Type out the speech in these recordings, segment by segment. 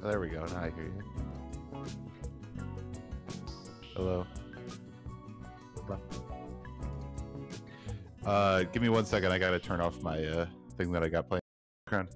There we go. Now I hear you. Hello. Give me 1 second. I gotta turn off my thing that I got playing in the background.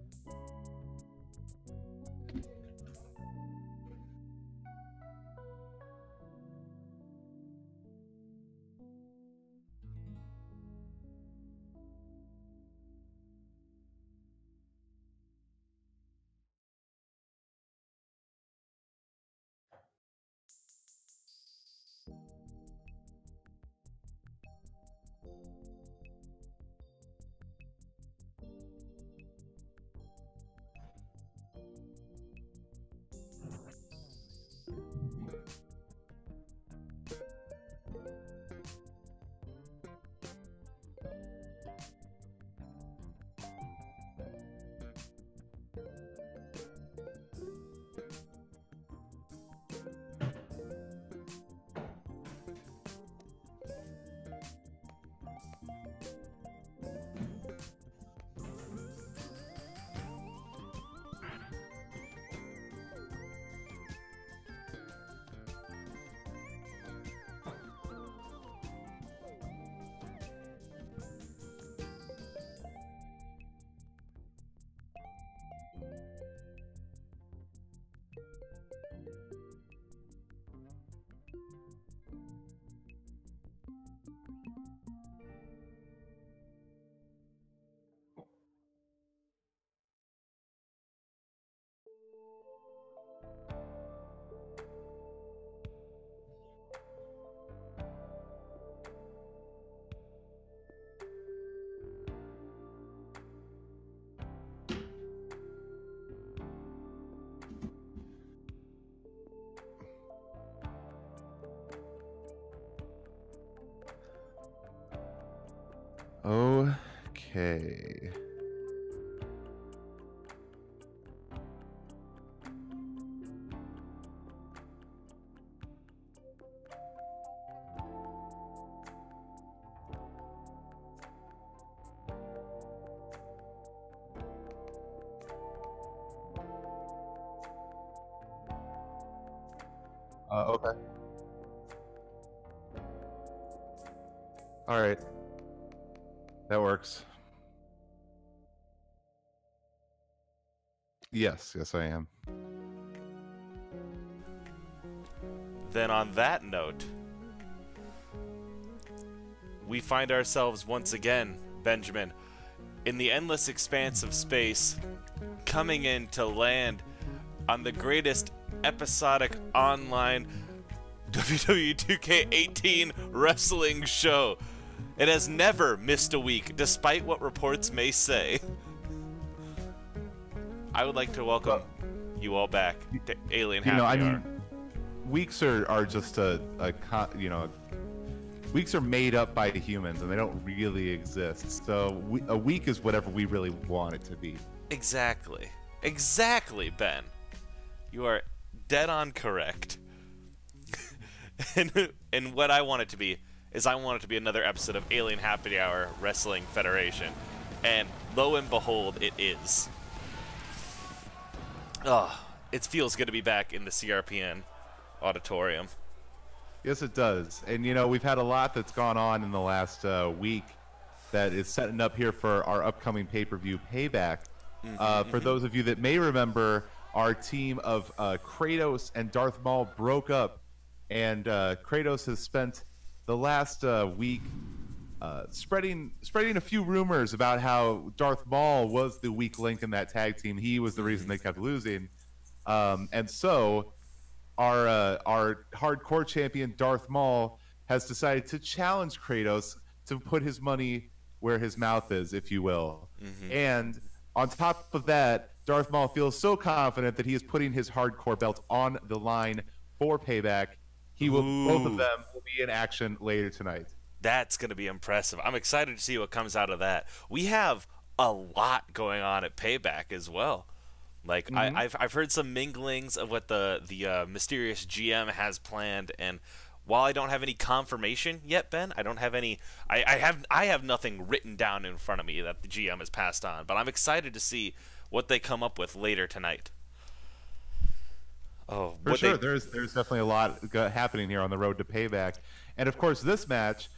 Okay. Okay. All right. That works. Yes, I am. Then on that note, we find ourselves once again, Benjamin, in the endless expanse of space, coming in to land on the greatest episodic online WWE 2K18 wrestling show. It has never missed a week, despite what reports may say. I would like to welcome you all back to Alien Happy Hour. I mean, weeks are just weeks are made up by humans, and they don't really exist. So a week is whatever we really want it to be. Exactly, Ben. You are dead on correct. and what I want it to be is I want it to be another episode of Alien Happy Hour Wrestling Federation. And lo and behold, it is. It feels good to be back in the CRPN auditorium. Yes, it does. And, we've had a lot that's gone on in the last week that is setting up here for our upcoming pay-per-view Payback. For those of you that may remember, our team of Kratos and Darth Maul broke up, and Kratos has spent the last week spreading a few rumors about how Darth Maul was the weak link in that tag team. He was the reason they kept losing. And so our hardcore champion Darth Maul has decided to challenge Kratos to put his money where his mouth is, if you will. And on top of that, Darth Maul feels so confident that he is putting his hardcore belt on the line for Payback. Both of them will be in action later tonight. That's going to be impressive. I'm excited to see what comes out of that. We have a lot going on at Payback as well. Like I've heard some minglings of what the mysterious GM has planned, and while I don't have any confirmation yet, Ben, I don't have any. I have nothing written down in front of me that the GM has passed on, but I'm excited to see what they come up with later tonight. Oh, For sure, there's definitely a lot happening here on the road to Payback, and of course, this match,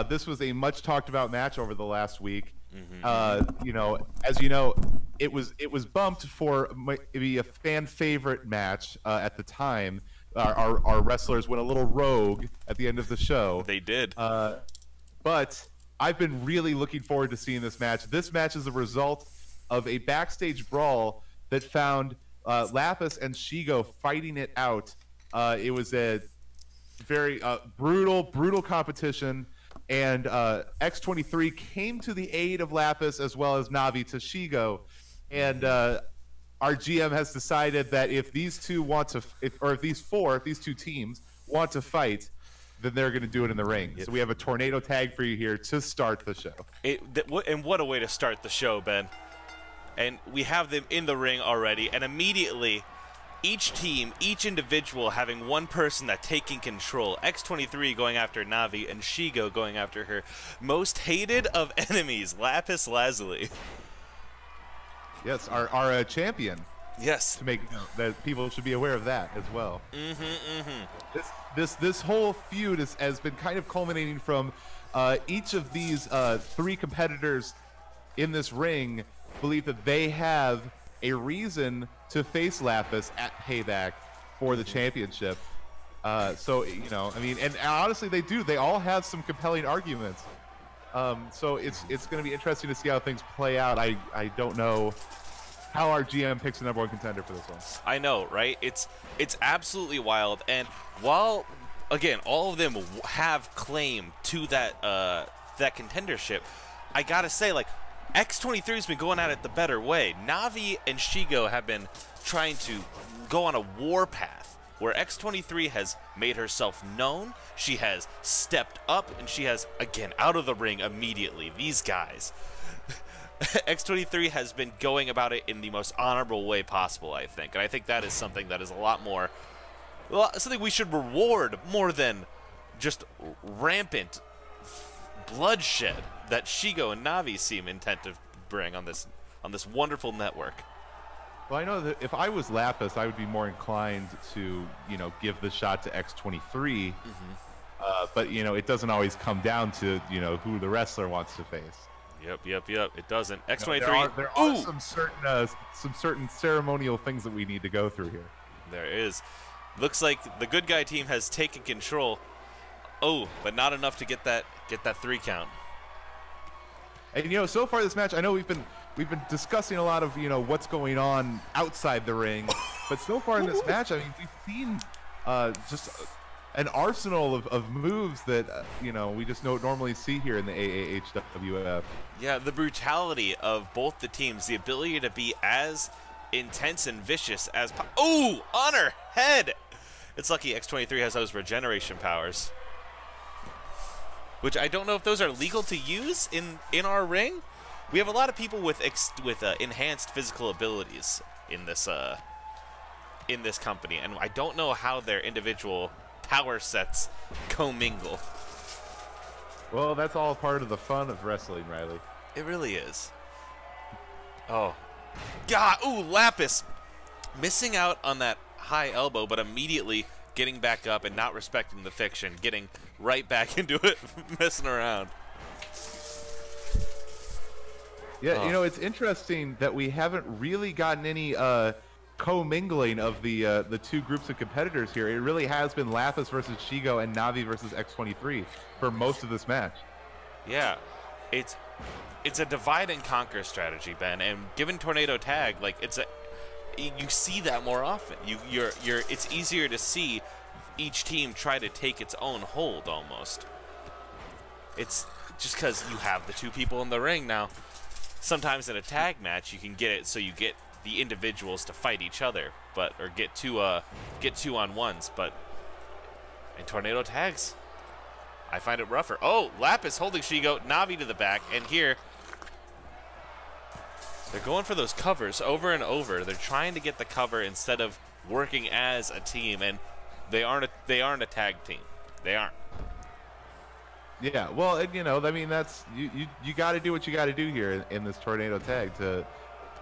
this was a much talked about match over the last week. You know, as you know, it was bumped for maybe a fan favorite match at the time. Our wrestlers went a little rogue at the end of the show. They did. But I've been really looking forward to seeing this match. This match is a result of a backstage brawl that found Lapis and Shego fighting it out. It was a very brutal competition, and X23 came to the aid of Lapis as well as Navi to Shego, and our GM has decided that if these two want to, if these two teams want to fight, then they're going to do it in the ring. Yep. So we have a tornado tag for you here to start the show. And what a way to start the show, Ben. And we have them in the ring already, and immediately, each team, each individual having one person that's taking control. X23 going after Navi, and Shego going after her most hated of enemies, Lapis Lazuli. Yes, our champion. Yes. To make that people should be aware of that as well. This whole feud has been kind of culminating from each of these three competitors in this ring believe that they have a reason to face Lapis at Payback for the championship. So, you know, I mean, and honestly, they do. They all have some compelling arguments. So it's going to be interesting to see how things play out. I don't know how our GM picks the number one contender for this one. I know, right? It's absolutely wild. And while, again, all of them have claim to that contendership, I gotta say, like, X23's been going at it the better way. Navi and Shego have been trying to go on a war path where X23 has made herself known, she has stepped up, and she has, again, out of the ring immediately. These guys. X23 has been going about it in the most honorable way possible, I think. And I think that is something that is a lot more, well, something we should reward more than just rampant bloodshed that Shego and Navi seem intent to bring on this wonderful network. Well, I know that if I was Lapis, I would be more inclined to, you know, give the shot to X23. But, you know, it doesn't always come down to, you know, who the wrestler wants to face. Yep. It doesn't. X23. There are some certain ceremonial things that we need to go through here. There is. Looks like the good guy team has taken control. Oh, but not enough to get that 3 count. And you know, so far this match, I know we've been discussing a lot of, you know, what's going on outside the ring, but so far in this match, I mean, we've seen just an arsenal of moves that you know, we just don't normally see here in the AAHWF. Yeah, the brutality of both the teams, the ability to be as intense and vicious as oh, on her head. It's lucky X23 has those regeneration powers, which I don't know if those are legal to use in our ring. We have a lot of people with enhanced physical abilities in this company, and I don't know how their individual power sets commingle. Well, that's all part of the fun of wrestling, Riley. It really is. Oh, God! Ooh, Lapis missing out on that high elbow, but immediately getting back up and not respecting the fiction, getting right back into it, messing around. Yeah, you know, it's interesting that we haven't really gotten any commingling of the two groups of competitors here. It really has been Lapis versus Shego and Navi versus X23 for most of this match. Yeah, it's a divide and conquer strategy, Ben, and given Tornado Tag, like, you see that more often. It's easier to see each team try to take its own hold almost. It's just because you have the two people in the ring now. Sometimes in a tag match you can get it so you get the individuals to fight each other, or get two on ones. But in tornado tags, I find it rougher. Oh, Lapis holding Shego, Navi to the back, and here they're going for those covers over and over. They're trying to get the cover instead of working as a team, and they aren't a tag team. They aren't. Yeah, well, and, you know, I mean, that's you got to do what you got to do here in this tornado tag to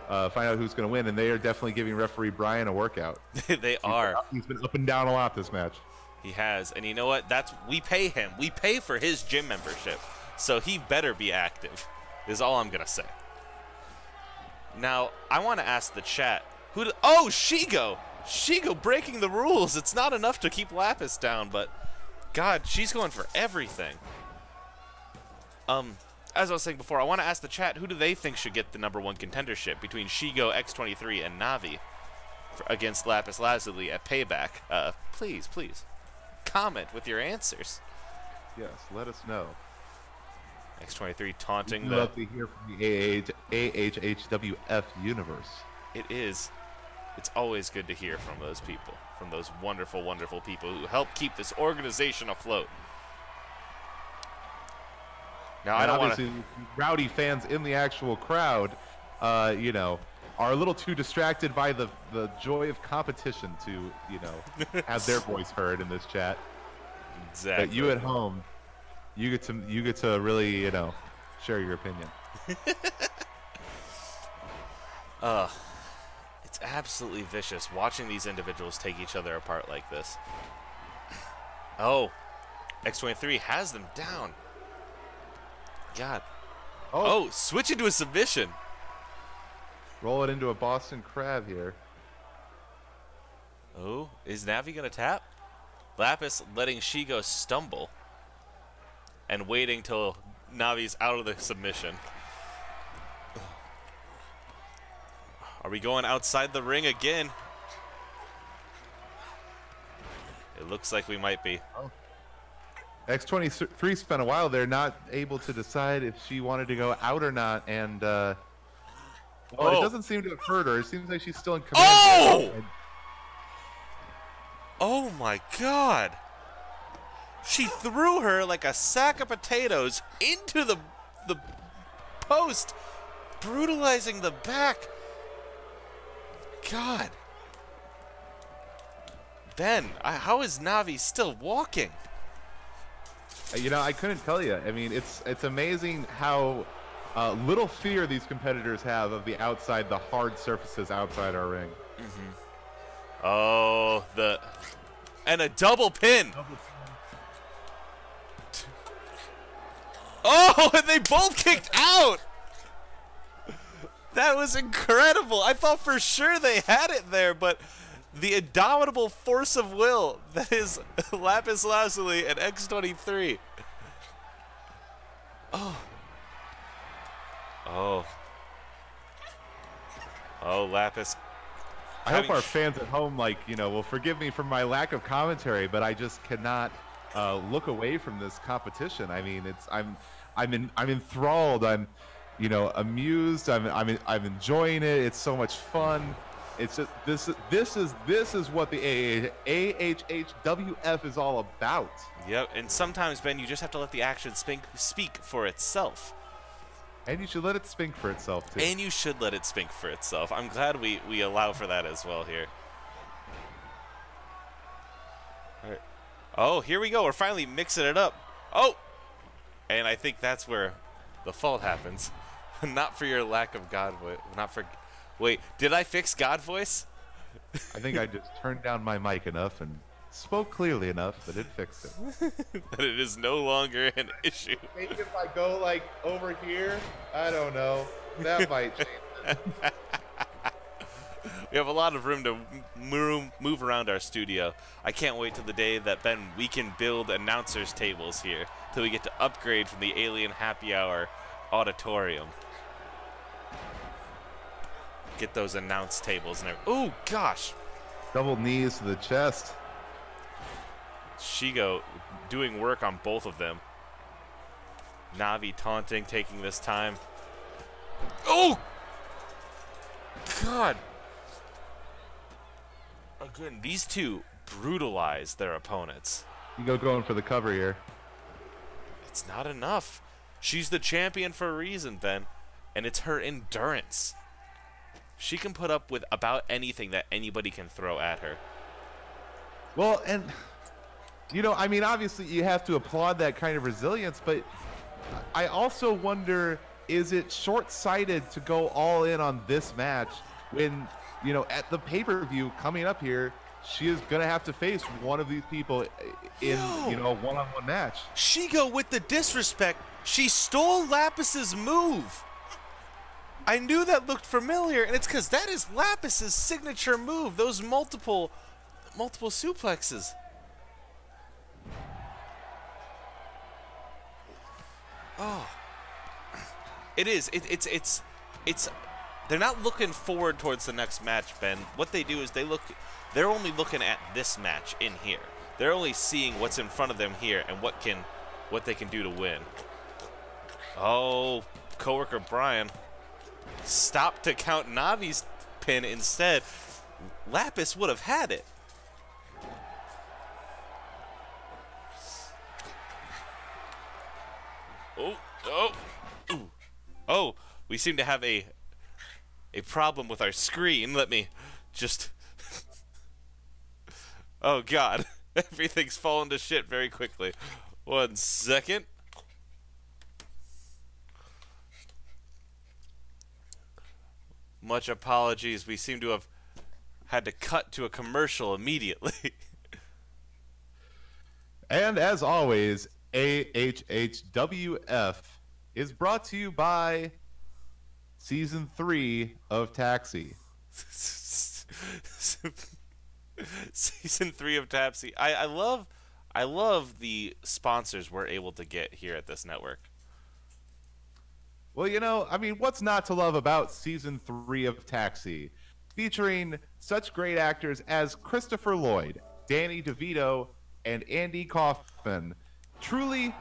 find out who's going to win, and they are definitely giving referee Brian a workout. They are. He's been up and down a lot this match. He has, and you know what? We pay him. We pay for his gym membership, so he better be active. Is all I'm gonna say. Now I want to ask the chat. Oh, Shego! Shego breaking the rules. It's not enough to keep Lapis down, but God, she's going for everything. As I was saying before, I want to ask the chat, who do they think should get the #1 contendership between Shego, X23, and Navi against Lapis Lazuli at Payback? Please comment with your answers. Yes, let us know. X23 taunting We'd love to hear from the AHHWF universe. It is. It's always good to hear from those people, from those wonderful, wonderful people who help keep this organization afloat. Now, I don't want to. Rowdy fans in the actual crowd, you know, are a little too distracted by the joy of competition to, you know, have their voice heard in this chat. Exactly. But you at home, you get to really, you know, share your opinion. It's absolutely vicious watching these individuals take each other apart like this. Oh, X23 has them down. God. Oh, switch into a submission. Roll it into a Boston Crab here. Oh, is Navi going to tap? Lapis letting Shego stumble and waiting till Navi's out of the submission. Are we going outside the ring again? It looks like we might be. Oh. X23 spent a while there not able to decide if she wanted to go out or not, and it doesn't seem to have hurt her. It seems like she's still in command. Oh! Oh my God! She threw her like a sack of potatoes into the post, brutalizing the back. God. Ben, how is Navi still walking? You know, I couldn't tell you. I mean, it's amazing how little fear these competitors have of the outside, the hard surfaces outside our ring. Mm-hmm. Oh, and a double pin. Oh, and they both kicked out. That was incredible. I thought for sure they had it there, but the indomitable force of will that is Lapis Lazuli and X23. Oh. Oh. Oh, Lapis. I hope our fans at home, like, you know, will forgive me for my lack of commentary, but I just cannot look away from this competition. I mean, I'm enthralled. I'm, you know, amused. I'm enjoying it. It's so much fun. It's just this is what the AHHWF is all about. Yep, and sometimes, Ben, you just have to let the action speak for itself. And you should let it speak for itself too. And you should let it speak for itself. I'm glad we allow for that as well here. All right. Oh, here we go. We're finally mixing it up. Oh, and I think that's where the fault happens. Not for your lack of God voice. Not for. Wait, did I fix God voice? I think I just turned down my mic enough and spoke clearly enough that it fixed it. That it is no longer an issue. Maybe if I go like over here, I don't know. That might change it. We have a lot of room to move around our studio. I can't wait till the day that, Ben, we can build announcers tables here, till we get to upgrade from the Alien Happy Hour auditorium. Get those announce tables and everything. Oh, gosh. Double knees to the chest. Shego doing work on both of them. Navi taunting, taking this time. Oh! God. Again, these two brutalize their opponents. You going for the cover here. It's not enough. She's the champion for a reason, Ben. And it's her endurance. She can put up with about anything that anybody can throw at her. Well, and, you know, I mean, obviously you have to applaud that kind of resilience, but I also wonder is it short-sighted to go all in on this match when, you know, at the pay-per-view coming up here, she is going to have to face one of these people in, you know, a one-on-one match. Shego with the disrespect. She stole Lapis's move. I knew that looked familiar, and it's because that is Lapis's signature move. Those multiple suplexes. Oh, it is. It's. They're not looking forward towards the next match, Ben. What they do is they're only looking at this match in here. They're only seeing what's in front of them here and what they can do to win. Oh, coworker Brian stopped to count Navi's pin instead. Lapis would have had it. Oh, we seem to have a problem with our screen. Let me just... Oh, God. Everything's fallen to shit very quickly. 1 second. Much apologies. We seem to have had to cut to a commercial immediately. And as always, AHHWF is brought to you by Season 3 of Taxi. Season 3 of Taxi. I love the sponsors we're able to get here at this network. Well, you know, I mean, what's not to love about Season 3 of Taxi? Featuring such great actors as Christopher Lloyd, Danny DeVito, and Andy Kaufman. Truly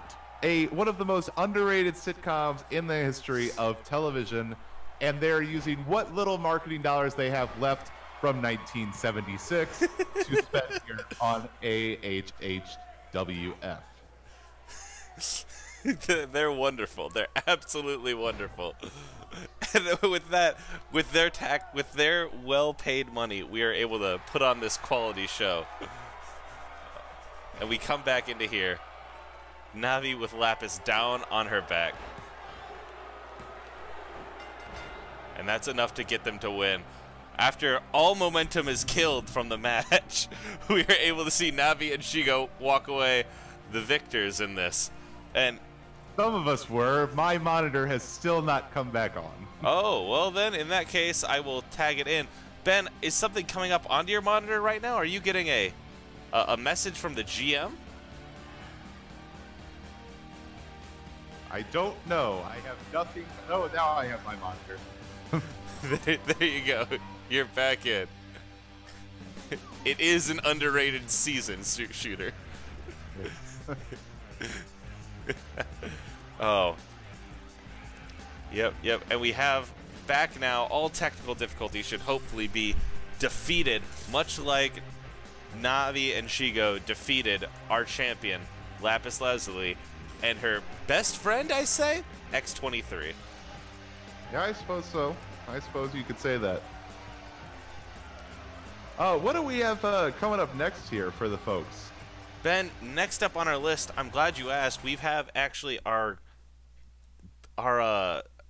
one of the most underrated sitcoms in the history of television, and they're using what little marketing dollars they have left from 1976 to spend here on AHHWF. They're wonderful. They're absolutely wonderful. And with their well-paid money, we are able to put on this quality show. And we come back into here. Navi with Lapis down on her back. And that's enough to get them to win. After all momentum is killed from the match, we are able to see Navi and Shego walk away the victors in this. And some of us were. My monitor has still not come back on. Oh, well then, in that case, I will tag it in. Ben, is something coming up onto your monitor right now? Are you getting a message from the GM? I don't know. I have nothing. Oh, now I have my monitor. There you go. You're back in. It is an underrated season shooter. Oh. Yep. And we have back now. All technical difficulties should hopefully be defeated, much like Navi and Shego defeated our champion, Lapis Lazuli, and her best friend, I say, X-23. Yeah, I suppose so. I suppose you could say that. What do we have coming up next here for the folks? Ben, next up on our list, I'm glad you asked. We have actually our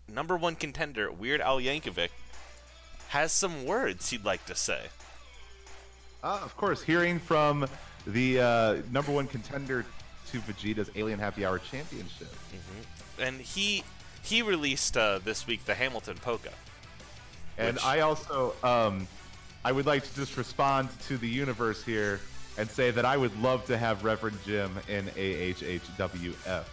number one contender, Weird Al Yankovic, has some words he'd like to say. Of course, hearing from the number one contender to Vegeta's Alien Happy Hour Championship. Mm-hmm. And he released this week the Hamilton Polka. And I also, I would like to just respond to the universe here and say that I would love to have Reverend Jim in AHHWF.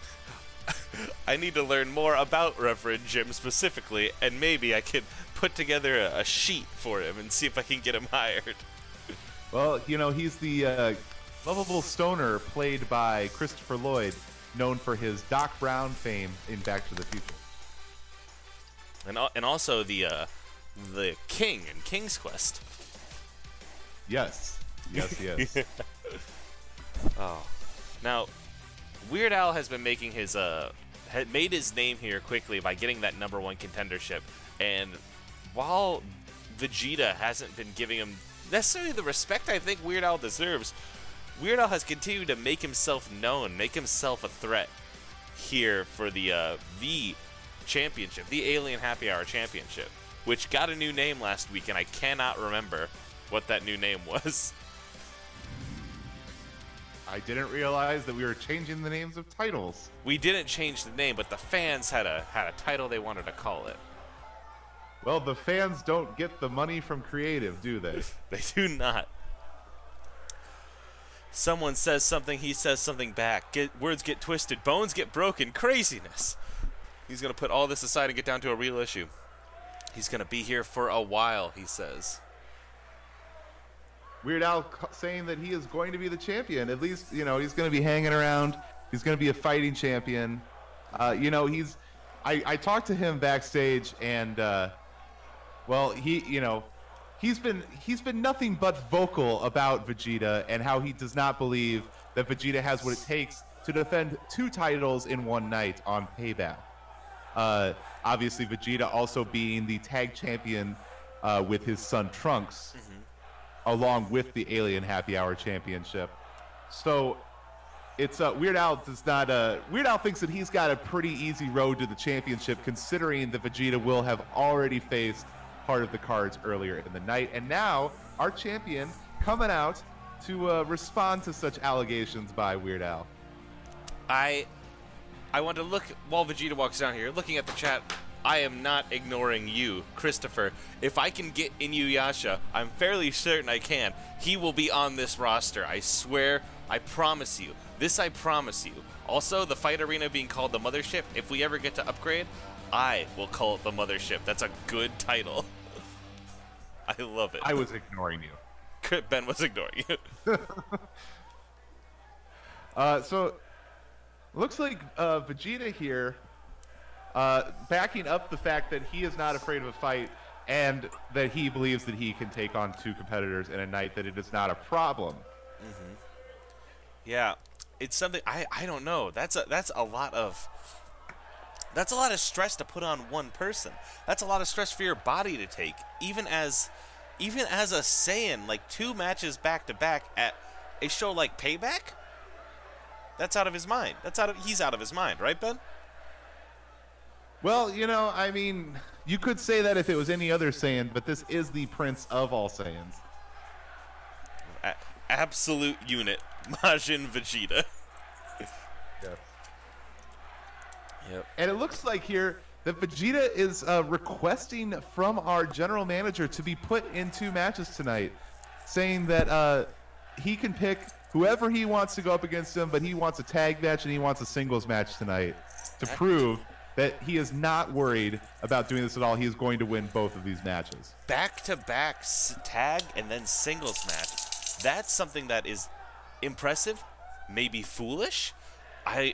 I need to learn more about Reverend Jim specifically, and maybe I can put together a sheet for him and see if I can get him hired. Well, you know, he's the lovable stoner played by Christopher Lloyd, known for his Doc Brown fame in Back to the Future. And also the King in King's Quest. Yes. Oh, now Weird Al has been making his made his name here quickly by getting that number one contendership, and while Vegeta hasn't been giving him necessarily the respect I think Weird Al deserves, Weird Al has continued to make himself known, make himself a threat here for the Championship, the Alien Happy Hour Championship, which got a new name last week, and I cannot remember what that new name was. I didn't realize that we were changing the names of titles. We didn't change the name, but the fans had a title they wanted to call it. Well, the fans don't get the money from creative, do they? They do not. Someone says something, he says something back. Words get twisted, bones get broken, craziness. He's going to put all this aside and get down to a real issue. He's going to be here for a while, he says. Weird Al saying that he is going to be the champion. At least, he's going to be hanging around. He's going to be a fighting champion. I talked to him backstage, and he's been nothing but vocal about Vegeta and how he does not believe that Vegeta has what it takes to defend 2 titles in one night on Payback. Obviously, Vegeta also being the tag champion with his son Trunks, along with the Alien Happy Hour Championship. So it's Weird Al does not. Weird Al thinks that he's got a pretty easy road to the championship, considering that Vegeta will have already faced part of the cards earlier in the night, and now our champion coming out to respond to such allegations by Weird Al. I want to look while Vegeta walks down here, looking at the chat. I am not ignoring you, Christopher. If I can get Inuyasha, I'm fairly certain I can. He will be on this roster. I swear, I promise you. This I promise you. Also, the fight arena being called the Mothership, if we ever get to upgrade, I will call it the Mothership. That's a good title. I love it. I was ignoring you. Ben was ignoring you. So, looks like Vegeta here backing up the fact that he is not afraid of a fight and that he believes that he can take on 2 competitors in a night, that it is not a problem. Yeah, it's something I don't know. That's a lot of stress to put on one person. That's a lot of stress for your body to take. Even as a Saiyan, like 2 matches back to back at a show like Payback. That's out of his mind. He's out of his mind, right, Ben? Well, I mean, you could say that if it was any other Saiyan, but this is the Prince of all Saiyans. Absolute unit, Majin Vegeta. Yes. Yep. And it looks like here that Vegeta is requesting from our general manager to be put in 2 matches tonight, saying that he can pick whoever he wants to go up against him, but he wants a tag match and he wants a singles match tonight to prove that he is not worried about doing this at all. He is going to win both of these matches. Back-to-back tag and then singles match. That's something that is impressive, maybe foolish. I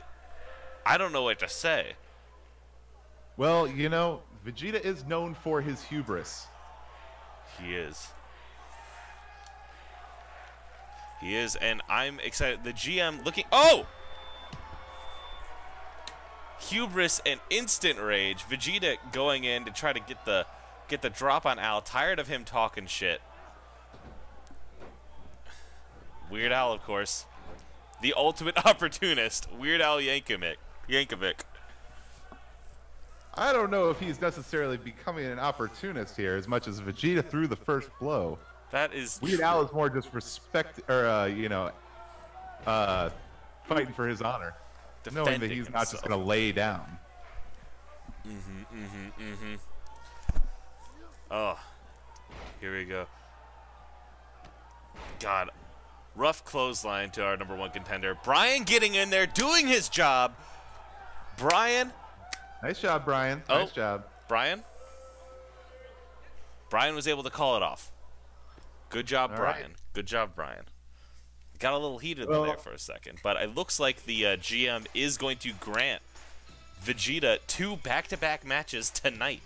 don't know what to say. Well, Vegeta is known for his hubris. He is, and I'm excited. The GM looking... Oh! Hubris and instant rage. Vegeta going in to try to get the drop on Al. Tired of him talking shit. Weird Al, of course. The ultimate opportunist. Weird Al Yankovic. I don't know if he's necessarily becoming an opportunist here as much as Vegeta threw the first blow. That is Weird Al is more just respect, or fighting for his honor, knowing that he's not just going to lay down. Oh, here we go. God, rough clothesline to our #1 contender. Brian getting in there, doing his job. Brian. Nice job, Brian. Nice job. Brian was able to call it off. Good job, Brian. Right. Good job, Brian. Got a little heated there for a second, but it looks like the GM is going to grant Vegeta 2 back-to-back matches tonight.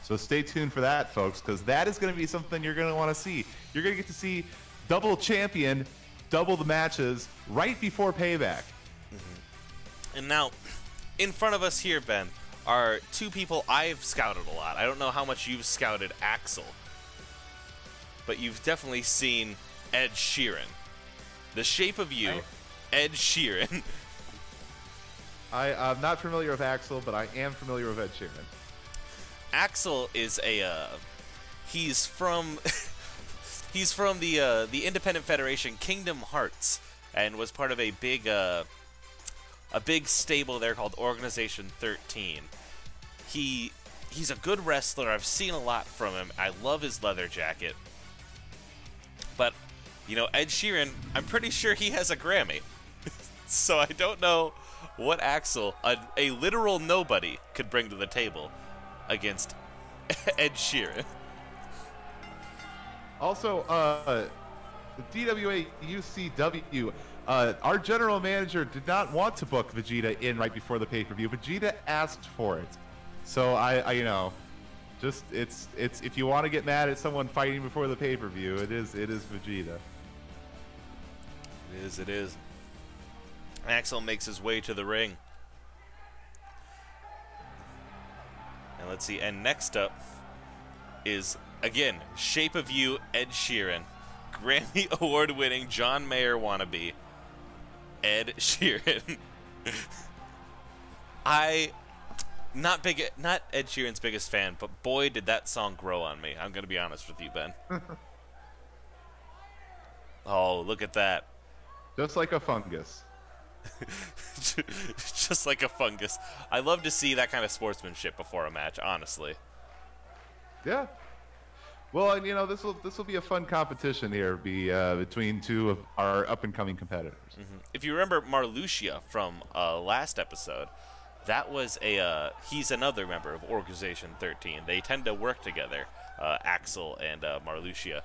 So stay tuned for that, folks, because that is going to be something you're going to want to see. You're going to get to see double champion, double the matches right before Payback. And now, in front of us here, Ben, are 2 people I've scouted a lot. I don't know how much you've scouted Axel, but you've definitely seen Ed Sheeran. The Shape of You, Ed Sheeran. I'm not familiar with Axel, but I am familiar with Ed Sheeran. Axel is he's from he's from the independent federation Kingdom Hearts, and was part of a big stable there called Organization 13. He's a good wrestler. I've seen a lot from him. I love his leather jacket. But, you know, Ed Sheeran, I'm pretty sure he has a Grammy. So I don't know what Axel, a literal nobody, could bring to the table against Ed Sheeran. Also, DWA UCW, our general manager did not want to book Vegeta in right before the pay-per-view. Vegeta asked for it. So I you know, just it's if you want to get mad at someone fighting before the pay-per-view, it is Vegeta. It is. Axel makes his way to the ring. And let's see, and next up is, again, Shape of You, Ed Sheeran. Grammy Award-winning John Mayer wannabe, Ed Sheeran. Not Ed Sheeran's biggest fan, but boy, did that song grow on me. I'm going to be honest with you, Ben. Oh, look at that. Just like a fungus. Just like a fungus. I love to see that kind of sportsmanship before a match, honestly. Yeah. Well, and you know, this will be a fun competition here, between two of our up-and-coming competitors. Mm-hmm. If you remember Marluxia from last episode, that was he's another member of Organization 13. They tend to work together, Axel and Marluxia.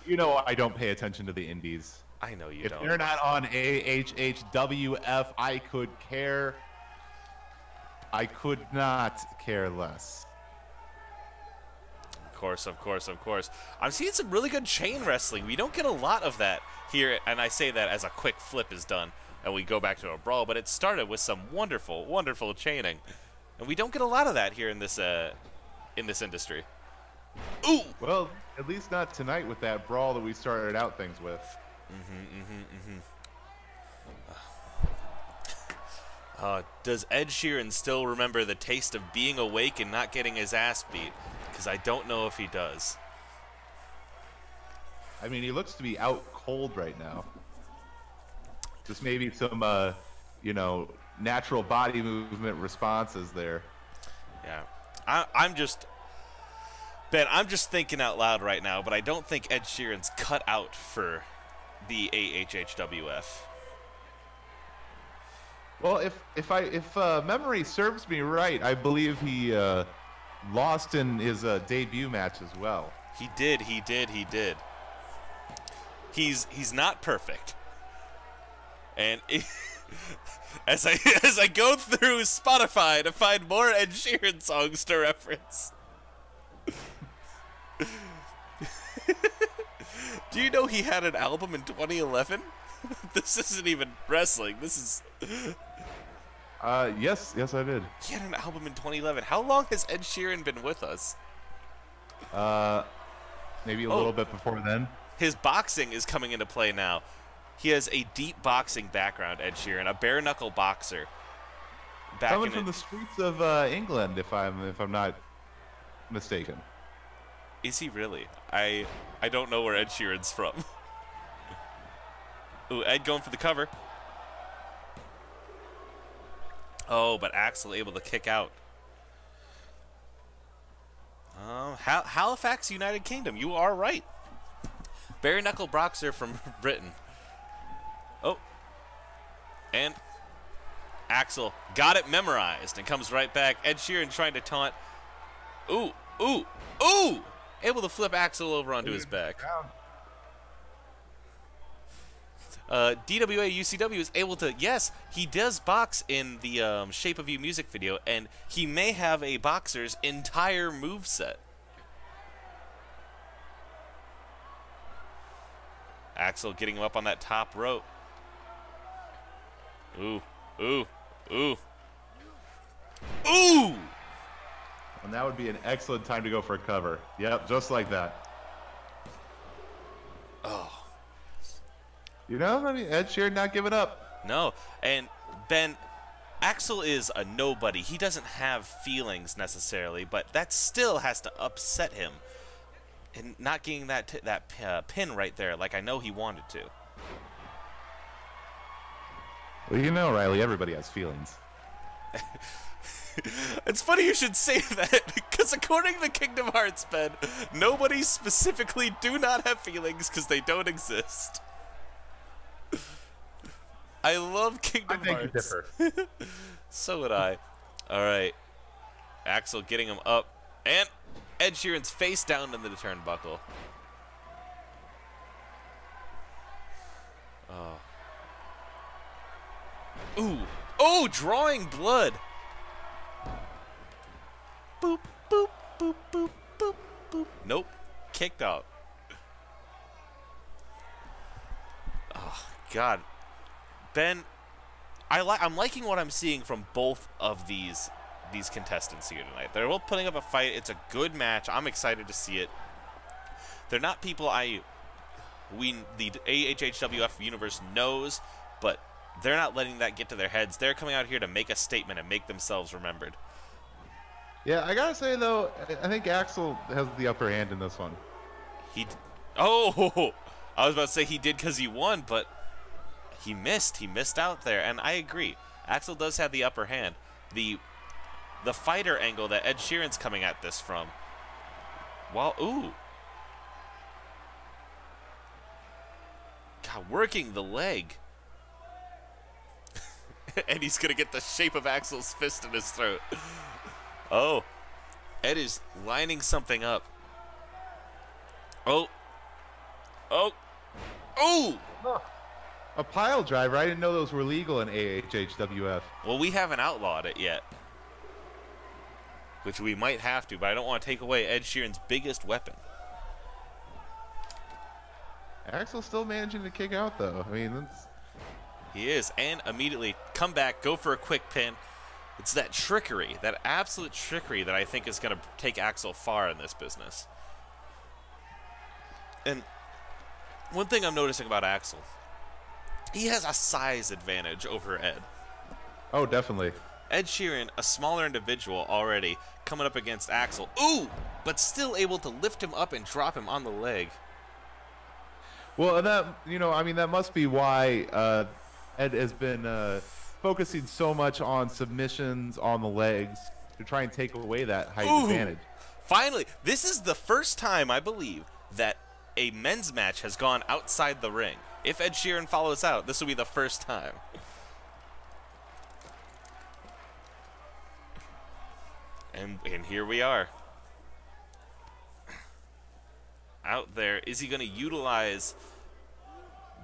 You know, I don't pay attention to the indies. I know you if don't. If they're not on AHHWF, I could care. I could not care less. Of course. I'm seeing some really good chain wrestling. We don't get a lot of that here, and I say that as a quick flip is done, and we go back to a brawl, but it started with some wonderful, wonderful chaining. And we don't get a lot of that here in this industry. Ooh! Well, at least not tonight with that brawl that we started out things with. Does Ed Sheeran still remember the taste of being awake and not getting his ass beat? Because I don't know if he does. I mean, he looks to be out cold right now. Just maybe some, you know, natural body movement responses there. Yeah. I'm just thinking out loud right now, but I don't think Ed Sheeran's cut out for the AHHWF. Well, if memory serves me right, I believe he lost in his debut match as well. He did. He's not perfect. And as I go through Spotify to find more Ed Sheeran songs to reference. Do you know he had an album in 2011? This isn't even wrestling. This is... Yes, I did. He had an album in 2011. How long has Ed Sheeran been with us? Maybe a little bit before then. His boxing is coming into play now. He has a deep boxing background, Ed Sheeran, a bare-knuckle boxer. Coming from the streets of England, if I'm not mistaken. Is he really? I don't know where Ed Sheeran's from. Ooh, Ed going for the cover. Oh, but Axel able to kick out. Halifax, United Kingdom. You are right. Bare knuckle boxer from Britain. Oh. And Axel got it memorized and comes right back. Ed Sheeran trying to taunt. Ooh. Able to flip Axel over onto his back. DWA UCW is able to, yes, he does box in the Shape of You music video, and he may have a boxer's entire moveset. Axel getting him up on that top rope. Ooh. And that would be an excellent time to go for a cover. Yep, just like that. Oh. You know, I mean, Ed Sheeran not giving up. No, and Ben, Axel is a nobody. He doesn't have feelings necessarily, but that still has to upset him. And not getting that pin right there like I know he wanted to. Well, you know, Riley, everybody has feelings. It's funny you should say that, because according to Kingdom Hearts, Ben, nobody specifically do not have feelings because they don't exist. I love Kingdom Hearts. I think you differ. So would I. Alright. Axel getting him up. And Ed Sheeran's face down in the turnbuckle. Oh. Ooh. Oh, drawing blood. Boop, boop, boop, boop, boop, boop. Nope. Kicked out. Oh, God. Ben, I'm liking what I'm seeing from both of these contestants here tonight. They're both putting up a fight. It's a good match. I'm excited to see it. They're not people the AHHWF universe knows, but they're not letting that get to their heads. They're coming out here to make a statement and make themselves remembered. Yeah, I gotta say though, I think Axel has the upper hand in this one. I was about to say he did because he won, but he missed. He missed out there, and I agree. Axel does have the upper hand. The fighter angle that Ed Sheeran's coming at this from. Ooh. God, working the leg. And he's going to get the shape of Axel's fist in his throat. Oh. Ed is lining something up. Oh. Oh. Oh! A pile driver? I didn't know those were legal in AHHWF. Well, we haven't outlawed it yet. Which we might have to, but I don't want to take away Ed Sheeran's biggest weapon. Axel's still managing to kick out, though. I mean, that's... He is, and immediately come back, go for a quick pin. It's that trickery, that absolute trickery that I think is going to take Axel far in this business. And one thing I'm noticing about Axel, he has a size advantage over Ed. Oh, definitely. Ed Sheeran, a smaller individual already, coming up against Axel. Ooh! But still able to lift him up and drop him on the leg. Well, and that, that must be why Ed has been focusing so much on submissions on the legs to try and take away that height advantage. Finally, this is the first time, I believe, that a men's match has gone outside the ring. If Ed Sheeran follows out, this will be the first time. And here we are. Out there. Is he going to utilize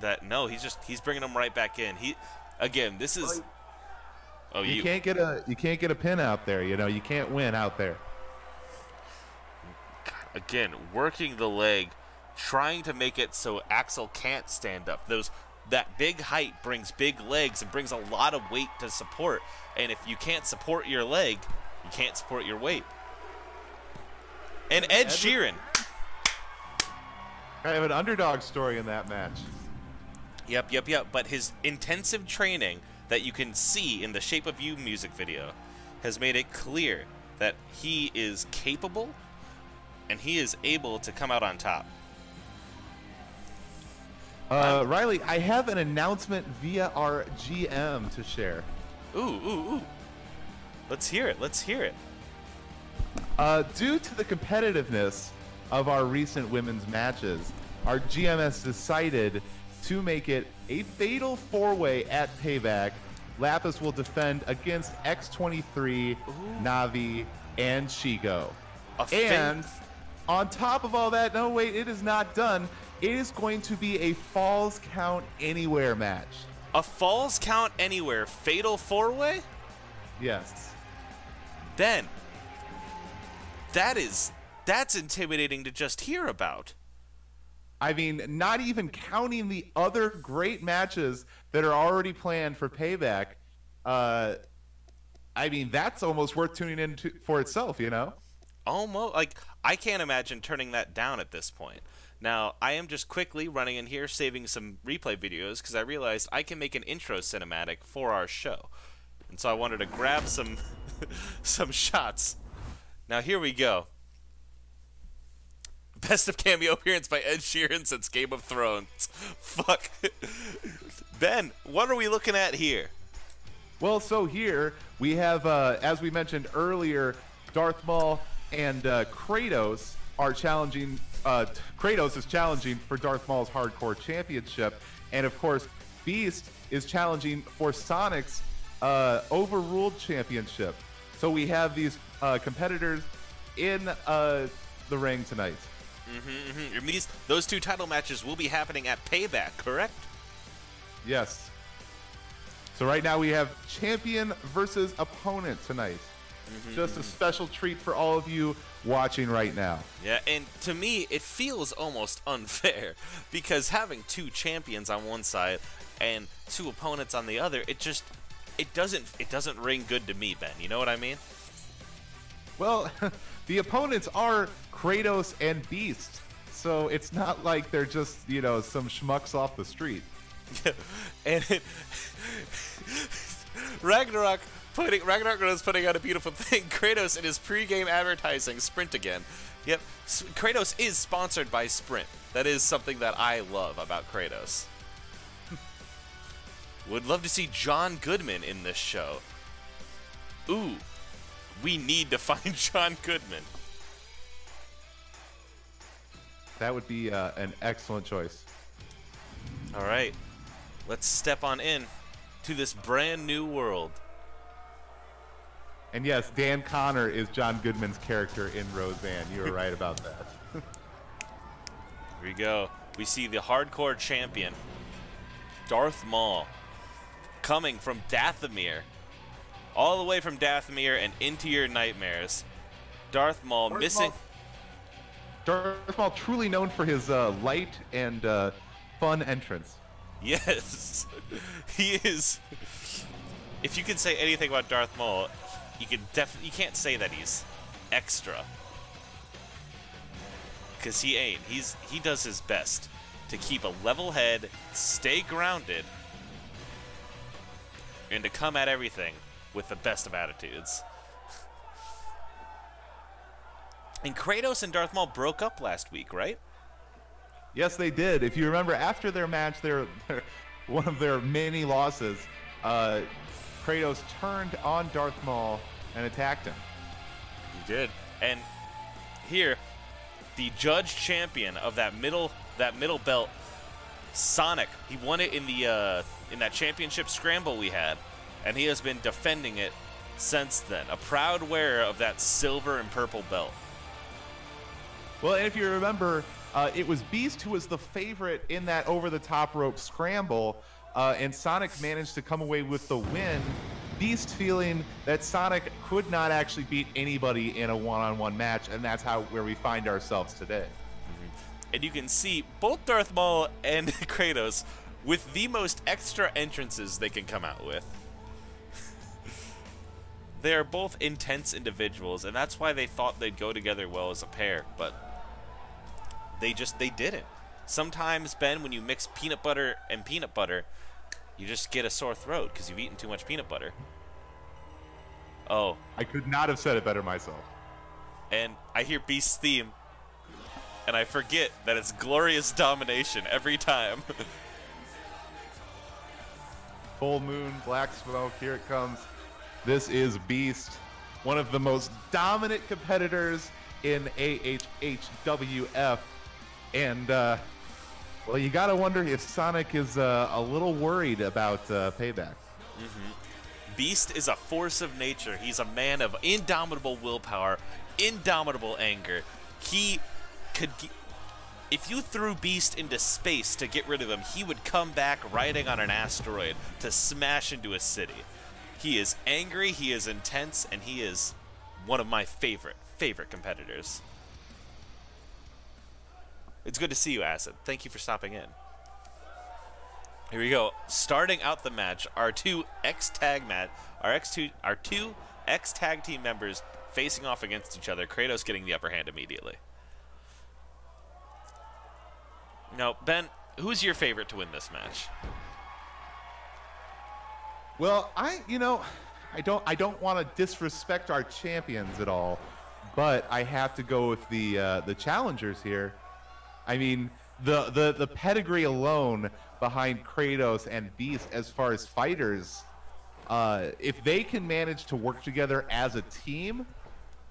that? No, he's bringing him right back in. This is... You can't get a pin out there, you can't win out there. Again, working the leg, trying to make it so Axel can't stand up. That big height brings big legs and brings a lot of weight to support. And if you can't support your leg, you can't support your weight. And Ed Sheeran. I have an underdog story in that match. Yep. But his intensive training that you can see in the Shape of You music video has made it clear that he is capable and he is able to come out on top. Riley, I have an announcement via our GM to share. Ooh. Let's hear it. Due to the competitiveness of our recent women's matches, our GM has decided to make it a fatal four-way at Payback. Lapis will defend against X23, Navi, and Shego. And on top of all that, no wait, it is not done. It is going to be a Falls Count Anywhere match. A Falls Count Anywhere fatal four-way? Yes. Ben, that's intimidating to just hear about. I mean, not even counting the other great matches that are already planned for Payback. I mean, that's almost worth tuning in for itself, Almost. Like, I can't imagine turning that down at this point. Now, I am just quickly running in here, saving some replay videos, because I realized I can make an intro cinematic for our show. And so I wanted to grab some some shots. Now, here we go. Best of cameo appearance by Ed Sheeran since Game of Thrones. Fuck. Ben, what are we looking at here? Well, so here we have, as we mentioned earlier, Darth Maul and Kratos are challenging. Kratos is challenging for Darth Maul's Hardcore Championship, and of course, Beast is challenging for Sonic's Overruled Championship. So we have these competitors in the ring tonight. And those two title matches will be happening at Payback, correct? Yes. So right now we have champion versus opponent tonight. Just a special treat for all of you watching right now. Yeah, and to me, it feels almost unfair because having two champions on one side and two opponents on the other, it doesn't ring good to me, Ben. You know what I mean? Well, the opponents are Kratos and Beast, so it's not like they're just, some schmucks off the street. And Ragnarok was putting out a beautiful thing. Kratos in his pre-game advertising, Sprint again. Yep, Kratos is sponsored by Sprint. That is something that I love about Kratos. Would love to see John Goodman in this show. Ooh, we need to find John Goodman. That would be an excellent choice. All right, let's step on in to this brand new world. And yes, Dan Connor is John Goodman's character in Roseanne. You were right about that. Here we go. We see the hardcore champion, Darth Maul, coming from Dathomir. All the way from Dathomir and into your nightmares. Darth Maul Darth Maul truly known for his light and fun entrance. Yes, he is. If you can say anything about Darth Maul, you can't say that he's extra, because he ain't. He does his best to keep a level head, stay grounded, and to come at everything with the best of attitudes. And Kratos and Darth Maul broke up last week, right? Yes, they did. If you remember, after their match, one of their many losses, Kratos turned on Darth Maul and attacked him. He did. And here, the judge champion of that middle belt, Sonic, he won it in that championship scramble we had, and he has been defending it since then. A proud wearer of that silver and purple belt. Well, and if you remember, it was Beast who was the favorite in that over-the-top rope scramble, and Sonic managed to come away with the win. Beast feeling that Sonic could not actually beat anybody in a one-on-one match, and that's where we find ourselves today. And you can see both Darth Maul and Kratos with the most extra entrances they can come out with. They are both intense individuals, and that's why they thought they'd go together well as a pair, but they didn't. Sometimes, Ben, when you mix peanut butter and peanut butter, you just get a sore throat because you've eaten too much peanut butter. Oh. I could not have said it better myself. And I hear Beast's theme, and I forget that it's glorious domination every time. Full moon, black smoke, here it comes. This is Beast, one of the most dominant competitors in AHHWF. And, well, you gotta wonder if Sonic is a little worried about Payback. Beast is a force of nature. He's a man of indomitable willpower, indomitable anger. He could... If you threw Beast into space to get rid of him, he would come back riding on an asteroid to smash into a city. He is angry, he is intense, and he is one of my favorite competitors. It's good to see you, Acid. Thank you for stopping in. Here we go. Starting out the match, our two X-Tag team members facing off against each other, Kratos getting the upper hand immediately. Now, Ben, who's your favorite to win this match? Well, I don't want to disrespect our champions at all, but I have to go with the challengers here. I mean, the pedigree alone behind Kratos and Beast as far as fighters, if they can manage to work together as a team,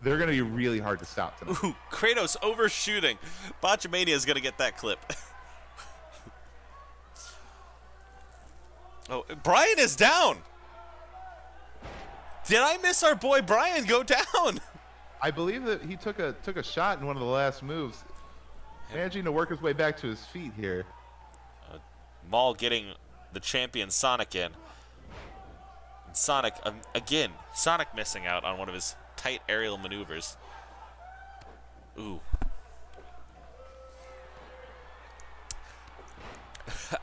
they're going to be really hard to stop tonight. Ooh, Kratos overshooting. Botchamania is going to get that clip. Oh, Brian is down. Did I miss our boy Brian go down? I believe that he took a shot in one of the last moves, managing to work his way back to his feet here. Maul getting the champion Sonic in. And Sonic, again, Sonic missing out on one of his tight aerial maneuvers. Ooh.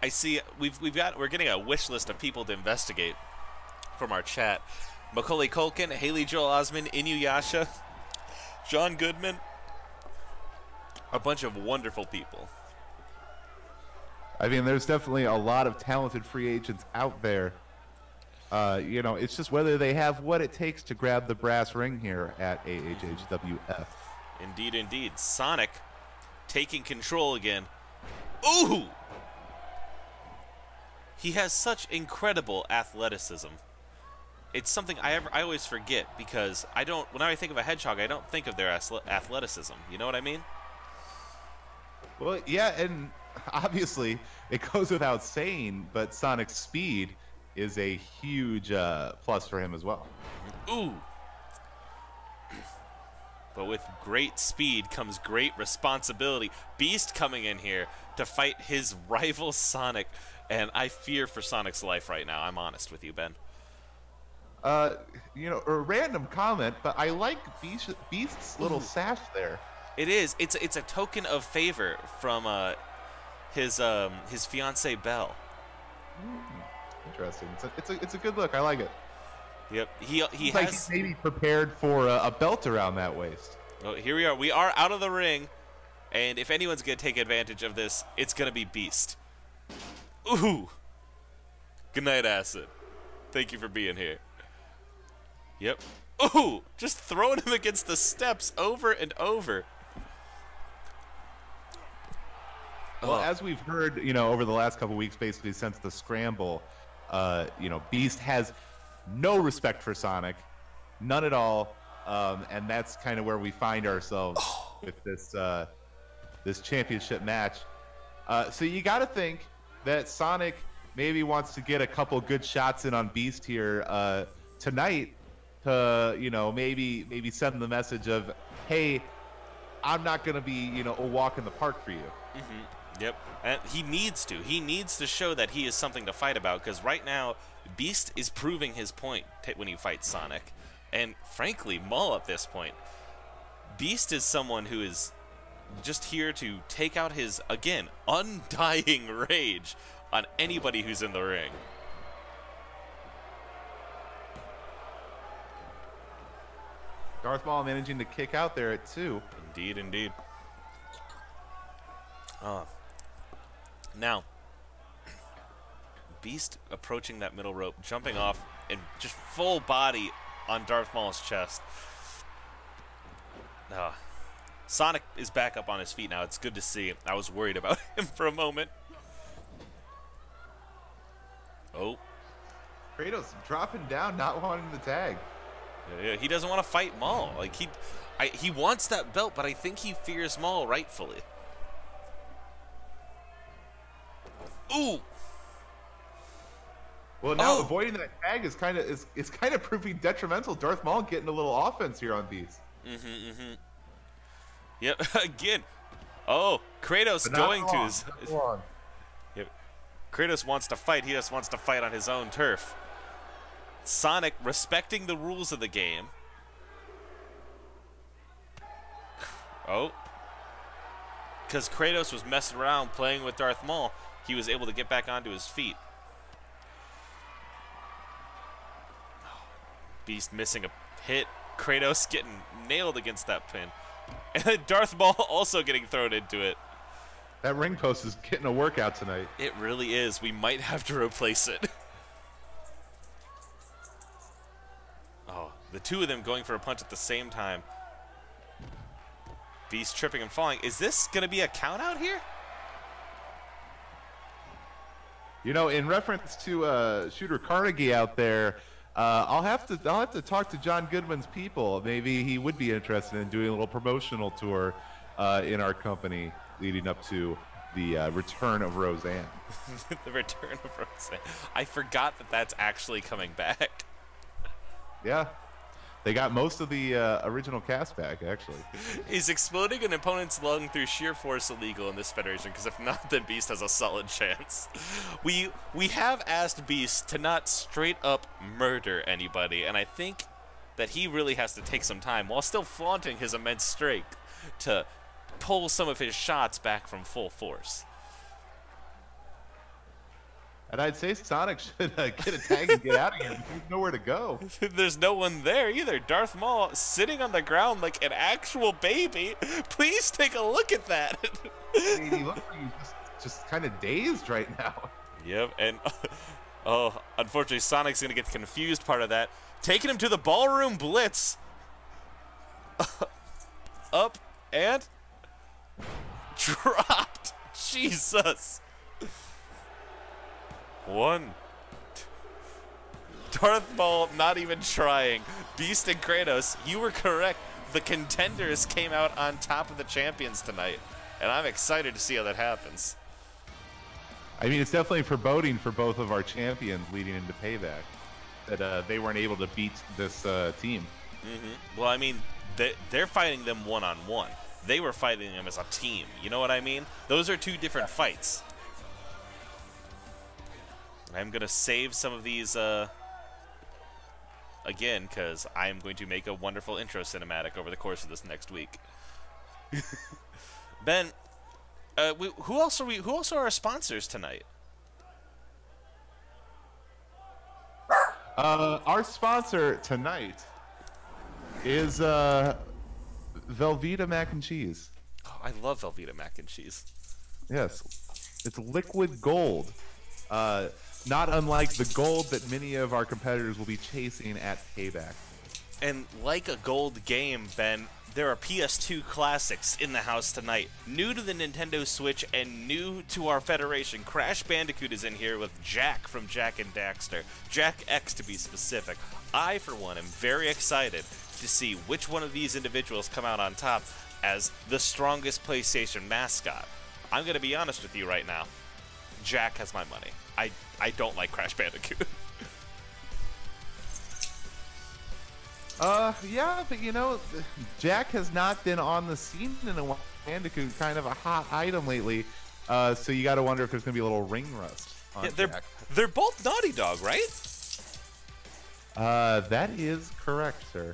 I see we're getting a wish list of people to investigate from our chat. Macaulay Culkin, Haley Joel Osment, Inuyasha, John Goodman. A bunch of wonderful people. I mean, there's definitely a lot of talented free agents out there. It's just whether they have what it takes to grab the brass ring here at AHHWF. Indeed, indeed. Sonic taking control again. Ooh! He has such incredible athleticism. It's something I always forget because when I think of a hedgehog, I don't think of their athleticism. You know what I mean? Well, yeah, and obviously it goes without saying, but Sonic's speed is a huge plus for him as well. Ooh. But with great speed comes great responsibility. Beast coming in here to fight his rival Sonic, and I fear for Sonic's life right now. I'm honest with you, Ben. A random comment, but I like Beast's little sash there. It is. It's a token of favor from his fiancée Belle. Interesting. It's a good look. I like it. Yep. He has like he's maybe prepared for a belt around that waist. Oh, here we are. We are out of the ring, and if anyone's gonna take advantage of this, it's gonna be Beast. Ooh. Good night, Acid. Thank you for being here. Yep. Ooh! Just throwing him against the steps over and over. Well, as we've heard, over the last couple weeks, basically since the scramble, Beast has no respect for Sonic, none at all, and that's kind of where we find ourselves with this championship match. So you got to think that Sonic maybe wants to get a couple good shots in on Beast here tonight to maybe send the message of, hey, I'm not gonna be a walk in the park for you. Mm-hmm. Yep. And he needs to show that he is something to fight about, because right now Beast is proving his point when he fights Sonic, and frankly Maul at this point. Beast is someone who is just here to take out his, again, undying rage on anybody who's in the ring. Darth Maul managing to kick out there at 2. Indeed, indeed. Now, Beast approaching that middle rope, jumping off, and just full body on Darth Maul's chest. Sonic is back up on his feet now. It's good to see. I was worried about him for a moment. Oh. Kratos dropping down, not wanting the tag. Yeah, he doesn't want to fight Maul. Like he wants that belt, but I think he fears Maul rightfully. Ooh. Well, now avoiding that tag is kind of proving detrimental. Darth Maul getting a little offense here on Beast. Yep. Again. Oh, Kratos going to his. Yep. Kratos wants to fight. He just wants to fight on his own turf. Sonic respecting the rules of the game. Oh. Because Kratos was messing around playing with Darth Maul, he was able to get back onto his feet. Beast missing a hit. Kratos getting nailed against that pin. And then Darth Maul also getting thrown into it. That ring post is getting a workout tonight. It really is. We might have to replace it. Oh, the two of them going for a punch at the same time. Beast tripping and falling. Is this going to be a count out here? You know, in reference to Shooter Carnegie out there, I'll have to talk to John Goodman's people. Maybe he would be interested in doing a little promotional tour in our company leading up to the return of Roseanne. The return of Roseanne. I forgot that that's actually coming back. Yeah. They got most of the original cast back, actually. Is exploding an opponent's lung through sheer force illegal in this federation? Because if not, then Beast has a solid chance. We have asked Beast to not straight up murder anybody, and I think that he really has to take some time, while still flaunting his immense strength, to pull some of his shots back from full force. And I'd say Sonic should get a tag and get out of here. There's nowhere to go. There's no one there either. Darth Maul sitting on the ground like an actual baby. Please take a look at that. I mean, he looks like he's just kind of dazed right now. Yep, and oh, unfortunately, Sonic's going to get the confused part of that. Taking him to the ballroom blitz. Up and dropped. Jesus. One. Darth Maul not even trying. Beast and Kratos, you were correct. The contenders came out on top of the champions tonight, and I'm excited to see how that happens. I mean, it's definitely foreboding for both of our champions leading into Payback that they weren't able to beat this team. Mm-hmm. Well, I mean, they're fighting them one-on-one. They were fighting them as a team. You know what I mean? Those are two different fights. I'm going to save some of these again, because I'm going to make a wonderful intro cinematic over the course of this next week. Ben, who else are our sponsors tonight? Our sponsor tonight is Velveeta Mac and Cheese. Oh, I love Velveeta Mac and Cheese. Yes. It's liquid gold. Not unlike the gold that many of our competitors will be chasing at Payback. And like a gold game, Ben, there are PS2 classics in the house tonight. New to the Nintendo Switch and new to our federation, Crash Bandicoot is in here with Jack from Jak and Daxter. Jak X to be specific. I, for one, am very excited to see which one of these individuals come out on top as the strongest PlayStation mascot. I'm going to be honest with you right now. Jak has my money. I don't like Crash Bandicoot. Yeah, but you know, Jak has not been on the scene in a while. Bandicoot, kind of a hot item lately. So you got to wonder if there's going to be a little ring rust on Jak. They're both Naughty Dog, right? That is correct, sir.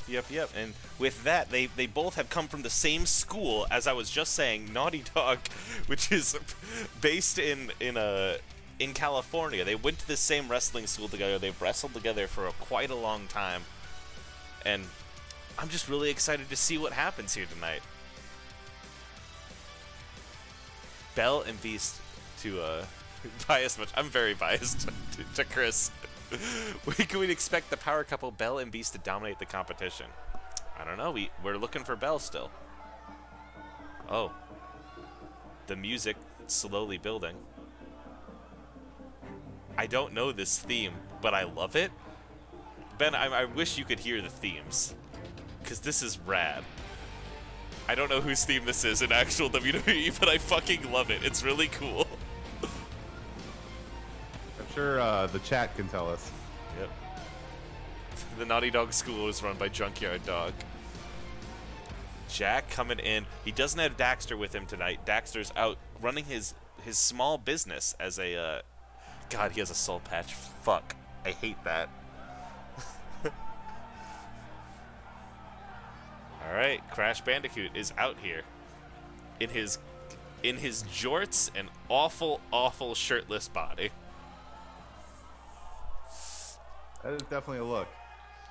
Yep. And with that, they both have come from the same school, as I was just saying, Naughty Dog, which is based in California. They went to the same wrestling school together. They've wrestled together for quite a long time. And I'm just really excited to see what happens here tonight. Belle and Beast to bias much. I'm very biased to Chris. Can we expect the power couple Belle and Beast to dominate the competition? I don't know. We're looking for Belle still. Oh. The music slowly building. I don't know this theme, but I love it. Ben, I wish you could hear the themes, because this is rad. I don't know whose theme this is in actual WWE, but I fucking love it. It's really cool. I'm sure the chat can tell us. Yep. The Naughty Dog school is run by Junkyard Dog. Jak coming in. He doesn't have Daxter with him tonight. Daxter's out running his small business as a... God, he has a soul patch. Fuck. I hate that. Alright, Crash Bandicoot is out here. In his jorts and awful, awful shirtless body. That is definitely a look.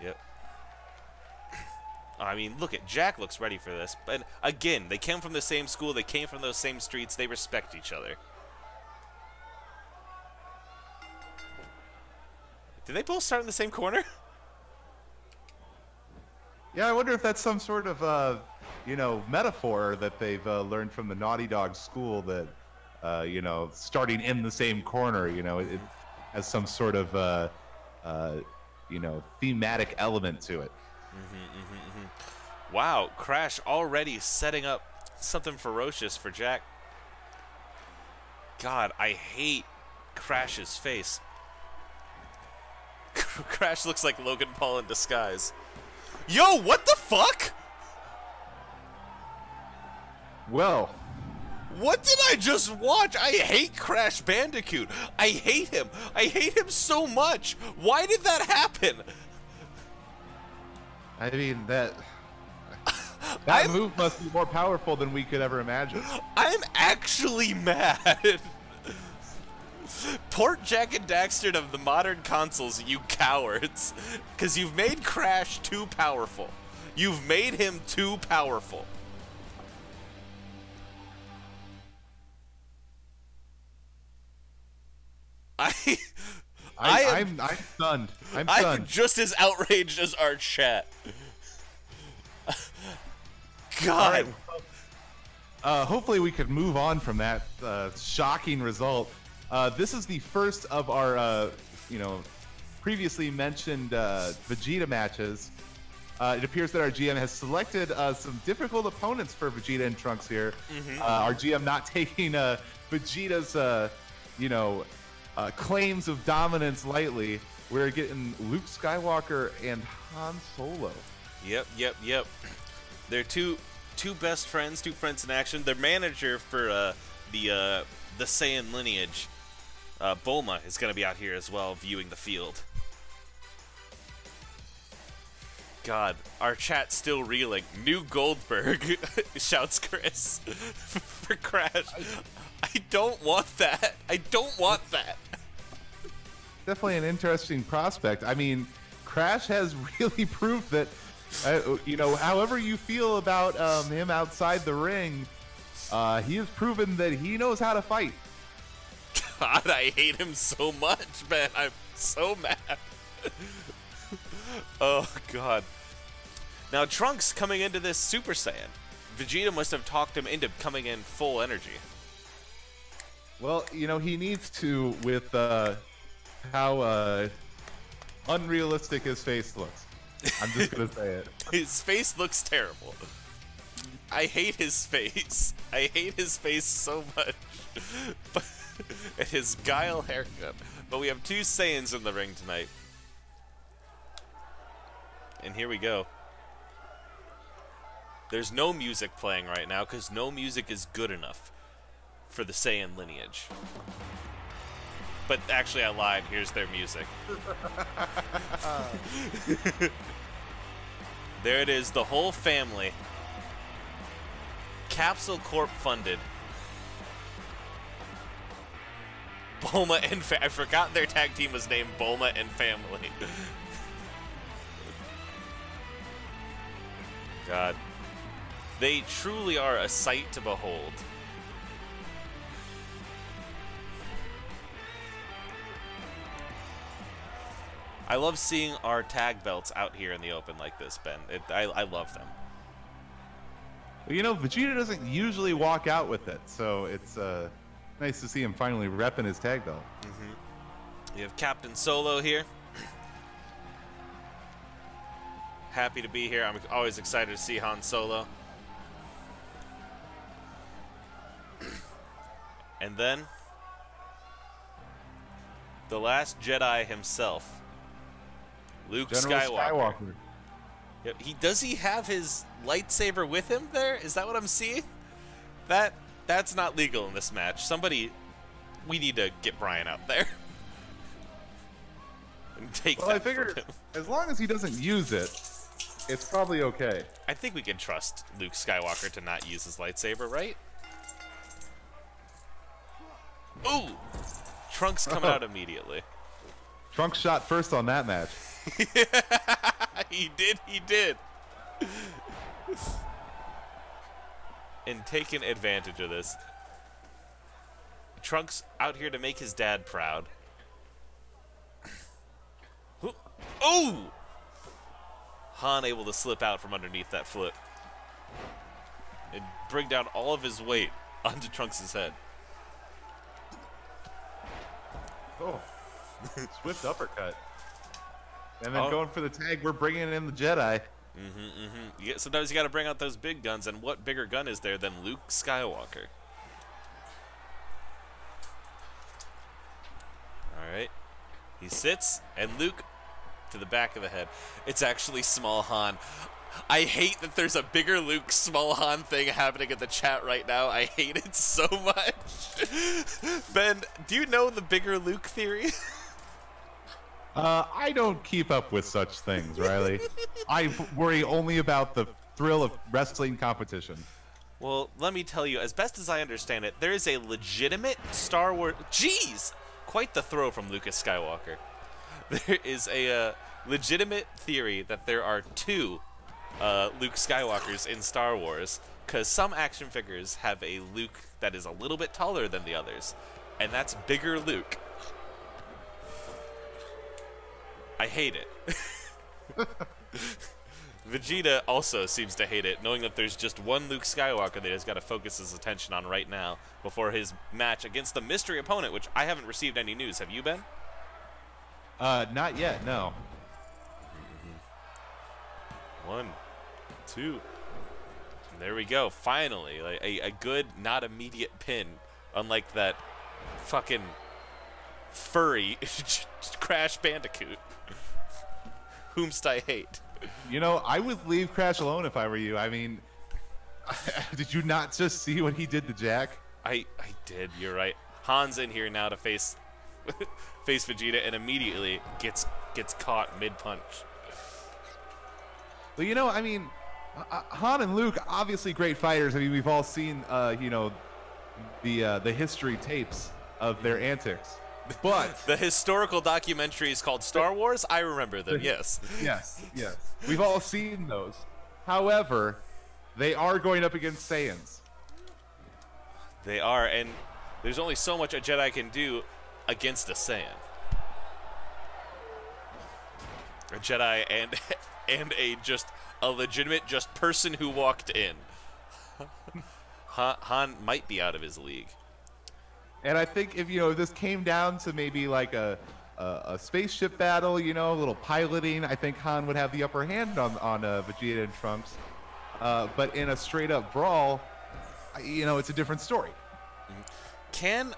Yep. I mean, look at Jack looks ready for this. But again, they came from the same school. They came from those same streets. They respect each other. Did they both start in the same corner? Yeah, I wonder if that's some sort of, you know, metaphor that they've learned from the Naughty Dog school that, you know, starting in the same corner, you know, it has some sort of, you know, thematic element to it. Wow, Crash already setting up something ferocious for Jack. God, I hate Crash's face. Crash looks like Logan Paul in disguise. Yo, what the fuck? Well, what did I just watch? I hate Crash Bandicoot. I hate him. I hate him so much. Why did that happen? I mean, that move must be more powerful than we could ever imagine. I'm actually mad. Port Jak and Daxter of the modern consoles, you cowards. Because you've made Crash too powerful. You've made him too powerful. I'm stunned. I'm stunned. I'm just as outraged as our chat. God. Right. Hopefully we could move on from that shocking result. This is the first of our, you know, previously mentioned Vegeta matches. It appears that our GM has selected some difficult opponents for Vegeta and Trunks here. Our GM not taking Vegeta's, you know, claims of dominance lightly. We're getting Luke Skywalker and Han Solo. Yep. They're two best friends, two friends in action. Their manager for the Saiyan lineage, Bulma, is going to be out here as well, viewing the field. God, our chat's still reeling. New Goldberg, shouts Chris, for Crash. I don't want that. I don't want that. Definitely an interesting prospect. I mean, Crash has really proved that, you know, however you feel about him outside the ring, he has proven that he knows how to fight. God, I hate him so much, man. I'm so mad. Oh, God. Now, Trunks coming into this Super Saiyan. Vegeta must have talked him into coming in full energy. Well, you know, he needs to with how unrealistic his face looks. I'm just going to say it. His face looks terrible. I hate his face. I hate his face so much. And his guile haircut. But we have two Saiyans in the ring tonight. And here we go. There's no music playing right now because no music is good enough for the Saiyan lineage. But actually, I lied. Here's their music. There it is, the whole family. Capsule Corp funded. Bulma and I forgot their tag team was named Bulma and Family. God. They truly are a sight to behold. I love seeing our tag belts out here in the open like this, Ben. I love them. Well, you know, Vegeta doesn't usually walk out with it, so it's nice to see him finally repping his tag belt. You have Captain Solo here. Happy to be here. I'm always excited to see Han Solo. And then, the last Jedi himself, Luke Skywalker. Does he have his lightsaber with him there? Is that what I'm seeing? That's not legal in this match. Somebody, we need to get Brian out there. And take that. Well, I figure as long as he doesn't use it, it's probably okay. I think we can trust Luke Skywalker to not use his lightsaber, right? Ooh! Trunks coming out immediately. Trunks shot first on that match. He did. And taking advantage of this. Trunks out here to make his dad proud. Oh! Han able to slip out from underneath that flip. And bring down all of his weight onto Trunks' head. Oh, swift uppercut. And then going for the tag, we're bringing in the Jedi. Yeah, sometimes you got to bring out those big guns, and what bigger gun is there than Luke Skywalker? All right. He sits, and Luke to the back of the head. It's actually small Han. I hate that there's a bigger Luke, small Han thing happening in the chat right now. I hate it so much. Ben, do you know the bigger Luke theory? I don't keep up with such things, Riley. I worry only about the thrill of wrestling competition. Well, let me tell you, as best as I understand it, there is a legitimate Star Wars... Jeez! Quite the throw from Lucas Skywalker. There is a legitimate theory that there are two Luke Skywalkers in Star Wars, because some action figures have a Luke that is a little bit taller than the others, and that's bigger Luke. I hate it. Vegeta also seems to hate it, knowing that there's just one Luke Skywalker that he's got to focus his attention on right now before his match against the mystery opponent, which I haven't received any news. Have you been? Not yet, no. 1, 2. And there we go. Finally, like a good, not immediate pin, unlike that fucking furry Crash Bandicoot. Whomst I hate. You know, I would leave Crash alone if I were you. I mean, did you not just see what he did to Jack? I did. You're right. Han's in here now to face Vegeta, and immediately gets caught mid-punch. Well, you know, I mean, Han and Luke, obviously great fighters. I mean, we've all seen, you know, the history tapes of their antics. But the historical documentaries called Star Wars, I remember them, yes. Yes. We've all seen those. However, they are going up against Saiyans. They are, and there's only so much a Jedi can do against a Saiyan. A Jedi and a legitimate person who walked in. Han might be out of his league. And I think if, you know, this came down to maybe like a spaceship battle, you know, a little piloting, I think Han would have the upper hand on Vegeta and Trunks. But in a straight up brawl, you know, it's a different story. Can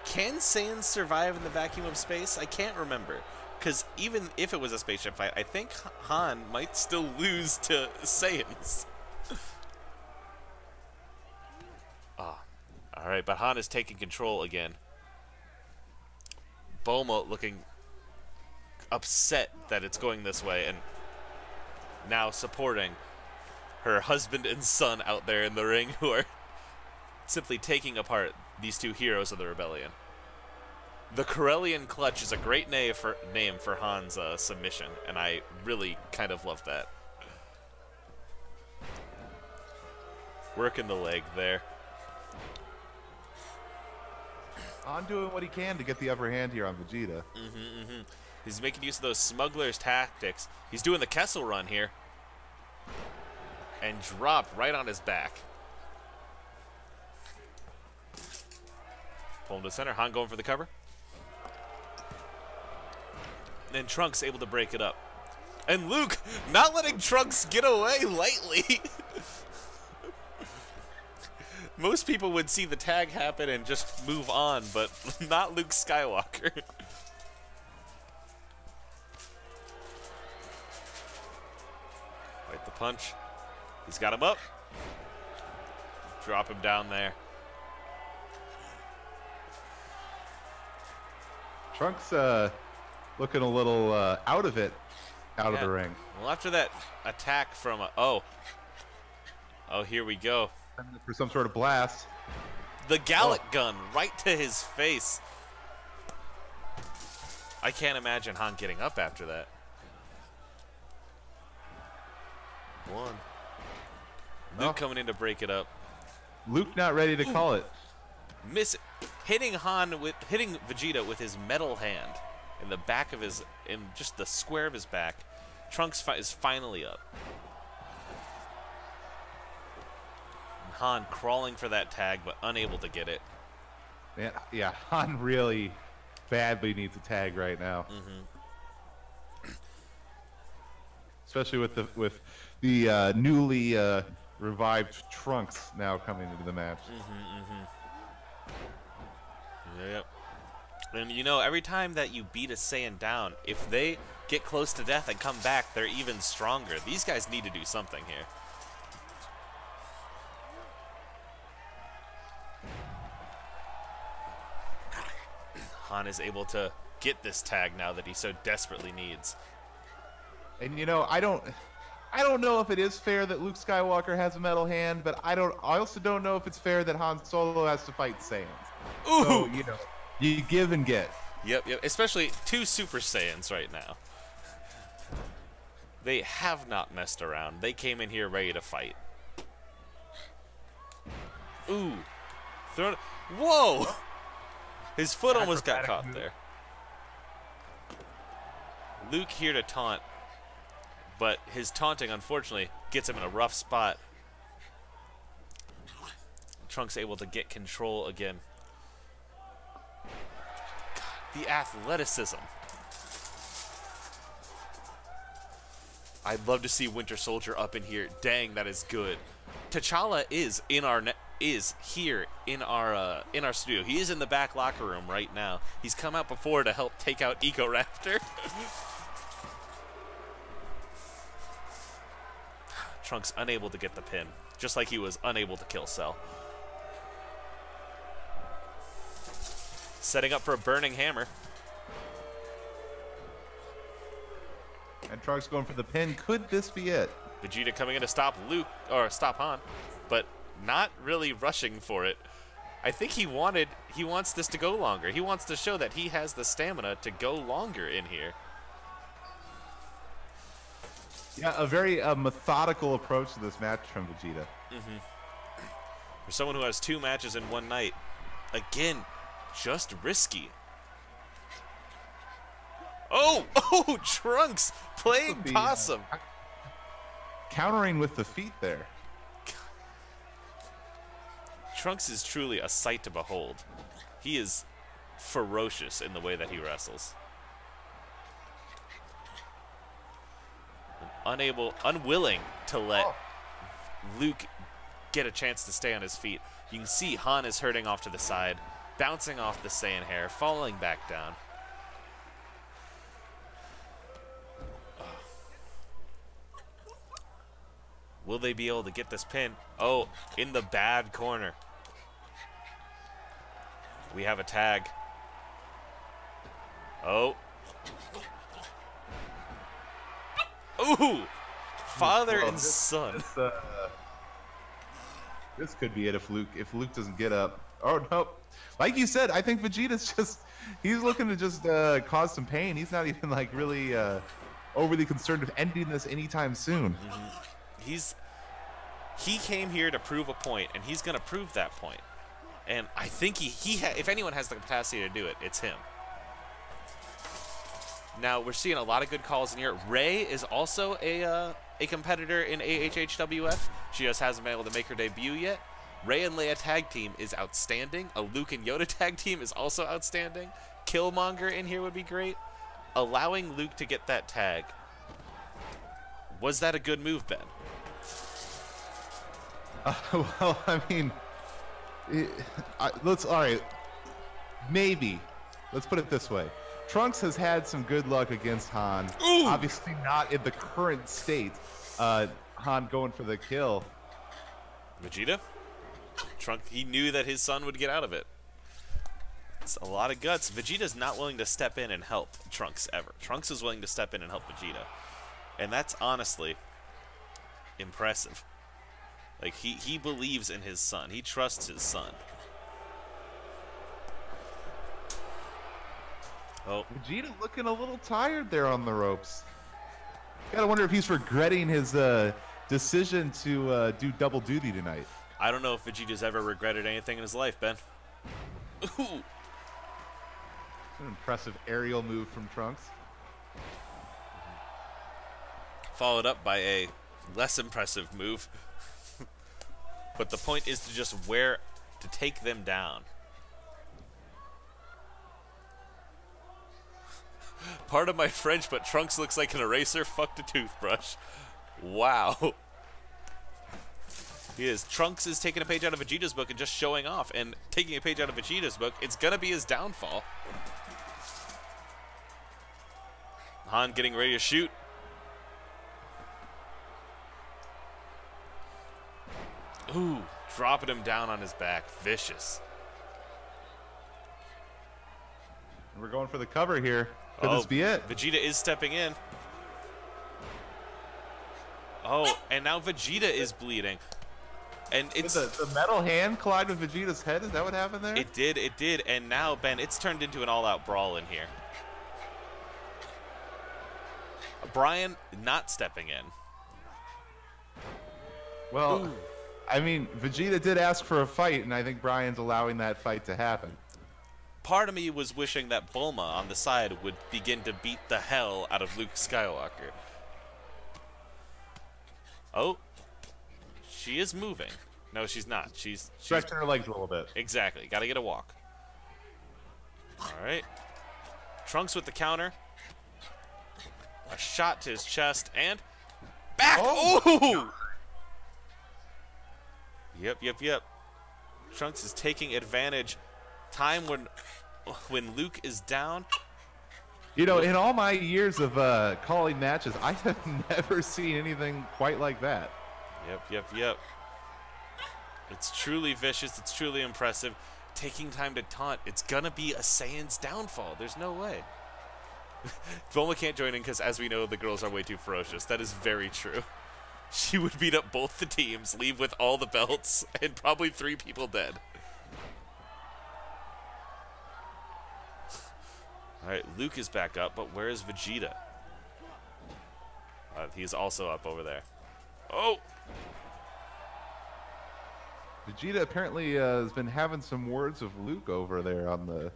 Saiyans survive in the vacuum of space? I can't remember. Because even if it was a spaceship fight, I think Han might still lose to Saiyans. All right, but Han is taking control again. Bulma looking upset that it's going this way, and now supporting her husband and son out there in the ring, who are simply taking apart these two heroes of the rebellion. The Corellian Clutch is a great name for Han's submission, and I really kind of love that. Working the leg there. Han doing what he can to get the upper hand here on Vegeta. He's making use of those smuggler's tactics. He's doing the Kessel Run here. And dropped right on his back. Pull him to center. Han going for the cover. And Trunks able to break it up. And Luke not letting Trunks get away lightly. Most people would see the tag happen and just move on, but not Luke Skywalker. Wait, the punch. He's got him up. Drop him down there. Trunks looking a little out of it, out of the ring. Well, after that attack from oh, here we go. For some sort of blast. The Gallic gun right to his face. I can't imagine Han getting up after that. One. No. Luke coming in to break it up. Luke not ready to call it. Hitting Vegeta with his metal hand in the back of his, in just the square of his back. Trunks is finally up. And Han crawling for that tag, but unable to get it. Man, yeah, Han really badly needs a tag right now. Especially with the newly revived Trunks now coming into the match. Yep. And you know, every time that you beat a Saiyan down, if they get close to death and come back, they're even stronger. These guys need to do something here. Han is able to get this tag now that he so desperately needs. And you know, I don't know if it is fair that Luke Skywalker has a metal hand, but I also don't know if it's fair that Han Solo has to fight Saiyans. Ooh! So, you know, you give and get. Yep. Especially two Super Saiyans right now. They have not messed around. They came in here ready to fight. Ooh. Whoa! His foot almost got caught there. Luke here to taunt, but his taunting, unfortunately, gets him in a rough spot. Trunks able to get control again. God, the athleticism. I'd love to see Winter Soldier up in here. Dang, that is good. T'Challa is here in our studio. He is in the back locker room right now. He's come out before to help take out Eco Raptor. Trunks unable to get the pin, just like he was unable to kill Cell. Setting up for a burning hammer. And Trunks going for the pin. Could this be it? Vegeta coming in to stop stop Han, but not really rushing for it. I think he wants this to go longer. He wants to show that he has the stamina to go longer in here. Yeah, a very methodical approach to this match from Vegeta. For someone who has 2 matches in one night, again, just risky. Oh, Trunks playing possum. Countering with the feet there. Trunks is truly a sight to behold. He is ferocious in the way that he wrestles. Unwilling to let Luke get a chance to stay on his feet. You can see Han is hurting off to the side, bouncing off the Saiyan hair, falling back down. Will they be able to get this pin? Oh, in the bad corner. We have a tag. Oh. Ooh! Father and son. This could be it if Luke doesn't get up. Oh, no. Like you said, I think Vegeta's he's looking to just cause some pain. He's not even like really overly concerned with ending this anytime soon. He came here to prove a point, and he's going to prove that point. And I think if anyone has the capacity to do it, it's him. Now, we're seeing a lot of good calls in here. Rey is also a competitor in AHHWF. She just hasn't been able to make her debut yet. Rey and Leia tag team is outstanding. A Luke and Yoda tag team is also outstanding. Killmonger in here would be great. Allowing Luke to get that tag. Was that a good move, Ben? Well, I mean, all right, maybe. Let's put it this way. Trunks has had some good luck against Han. Ooh. Obviously not in the current state. Han going for the kill. Vegeta? Trunks, he knew that his son would get out of it. It's a lot of guts. Vegeta's not willing to step in and help Trunks ever. Trunks is willing to step in and help Vegeta. And that's honestly impressive. Like, he believes in his son. He trusts his son. Oh. Vegeta looking a little tired there on the ropes. Gotta wonder if he's regretting his decision to do double duty tonight. I don't know if Vegeta's ever regretted anything in his life, Ben. Ooh. An impressive aerial move from Trunks. Followed up by a less impressive move. But the point is to just to take them down. Pardon my French, but Trunks looks like an eraser fucked a toothbrush. Wow. He is. Trunks is taking a page out of Vegeta's book and just showing off. And taking a page out of Vegeta's book, it's gonna be his downfall. Han getting ready to shoot. Ooh, dropping him down on his back. Vicious. We're going for the cover here. Could this be it? Vegeta is stepping in. Oh, and now Vegeta is bleeding. And it's the metal hand collide with Vegeta's head. Is that what happened there? It did. And now, Ben, it's turned into an all-out brawl in here. Brian not stepping in. Well, ooh. I mean, Vegeta did ask for a fight, and I think Brian's allowing that fight to happen. Part of me was wishing that Bulma on the side would begin to beat the hell out of Luke Skywalker. Oh, she is moving. No, she's not. She's stretching her legs a little bit. Exactly. Got to get a walk. All right. Trunks with the counter. A shot to his chest and back. Oh! Yep. Trunks is taking advantage. Time when Luke is down. You know, in all my years of calling matches, I have never seen anything quite like that. Yep. It's truly vicious. It's truly impressive. Taking time to taunt. It's gonna be a Saiyan's downfall. There's no way. Bulma can't join in because, as we know, the girls are way too ferocious. That is very true. She would beat up both the teams, leave with all the belts, and probably 3 people dead. Alright, Luke is back up, but where is Vegeta? He's also up over there. Oh! Vegeta apparently has been having some words of Luke over there on the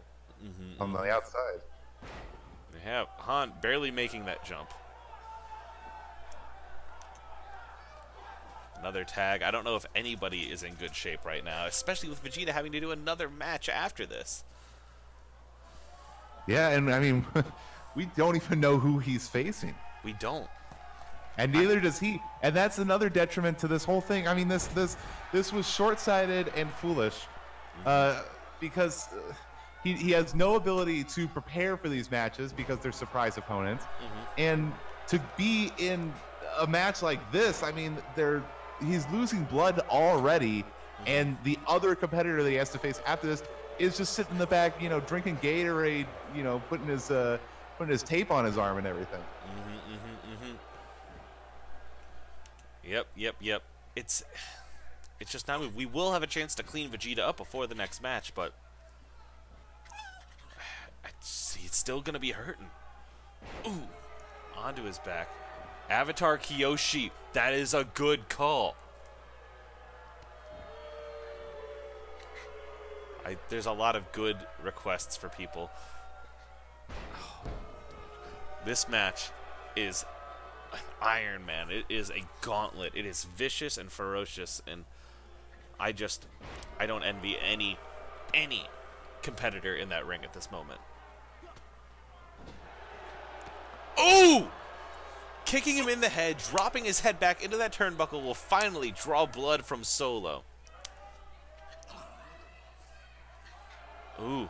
outside. They have Han barely making that jump. Another tag. I don't know if anybody is in good shape right now, especially with Vegeta having to do another match after this. Yeah, and I mean, we don't even know who he's facing. We don't. And neither does he. And that's another detriment to this whole thing. I mean, this was short-sighted and foolish because he has no ability to prepare for these matches because they're surprise opponents. And to be in a match like this, I mean, he's losing blood already, and the other competitor that he has to face after this is just sitting in the back, you know, drinking Gatorade, you know, putting his tape on his arm and everything. Yep. It's just now we will have a chance to clean Vegeta up before the next match, but he's still gonna be hurting. Ooh, onto his back. Avatar Kyoshi, that is a good call. There's a lot of good requests for people. This match is an Iron Man. It is a gauntlet. It is vicious and ferocious, and I don't envy any competitor in that ring at this moment. Ooh! Kicking him in the head, dropping his head back into that turnbuckle will finally draw blood from Solo. Ooh.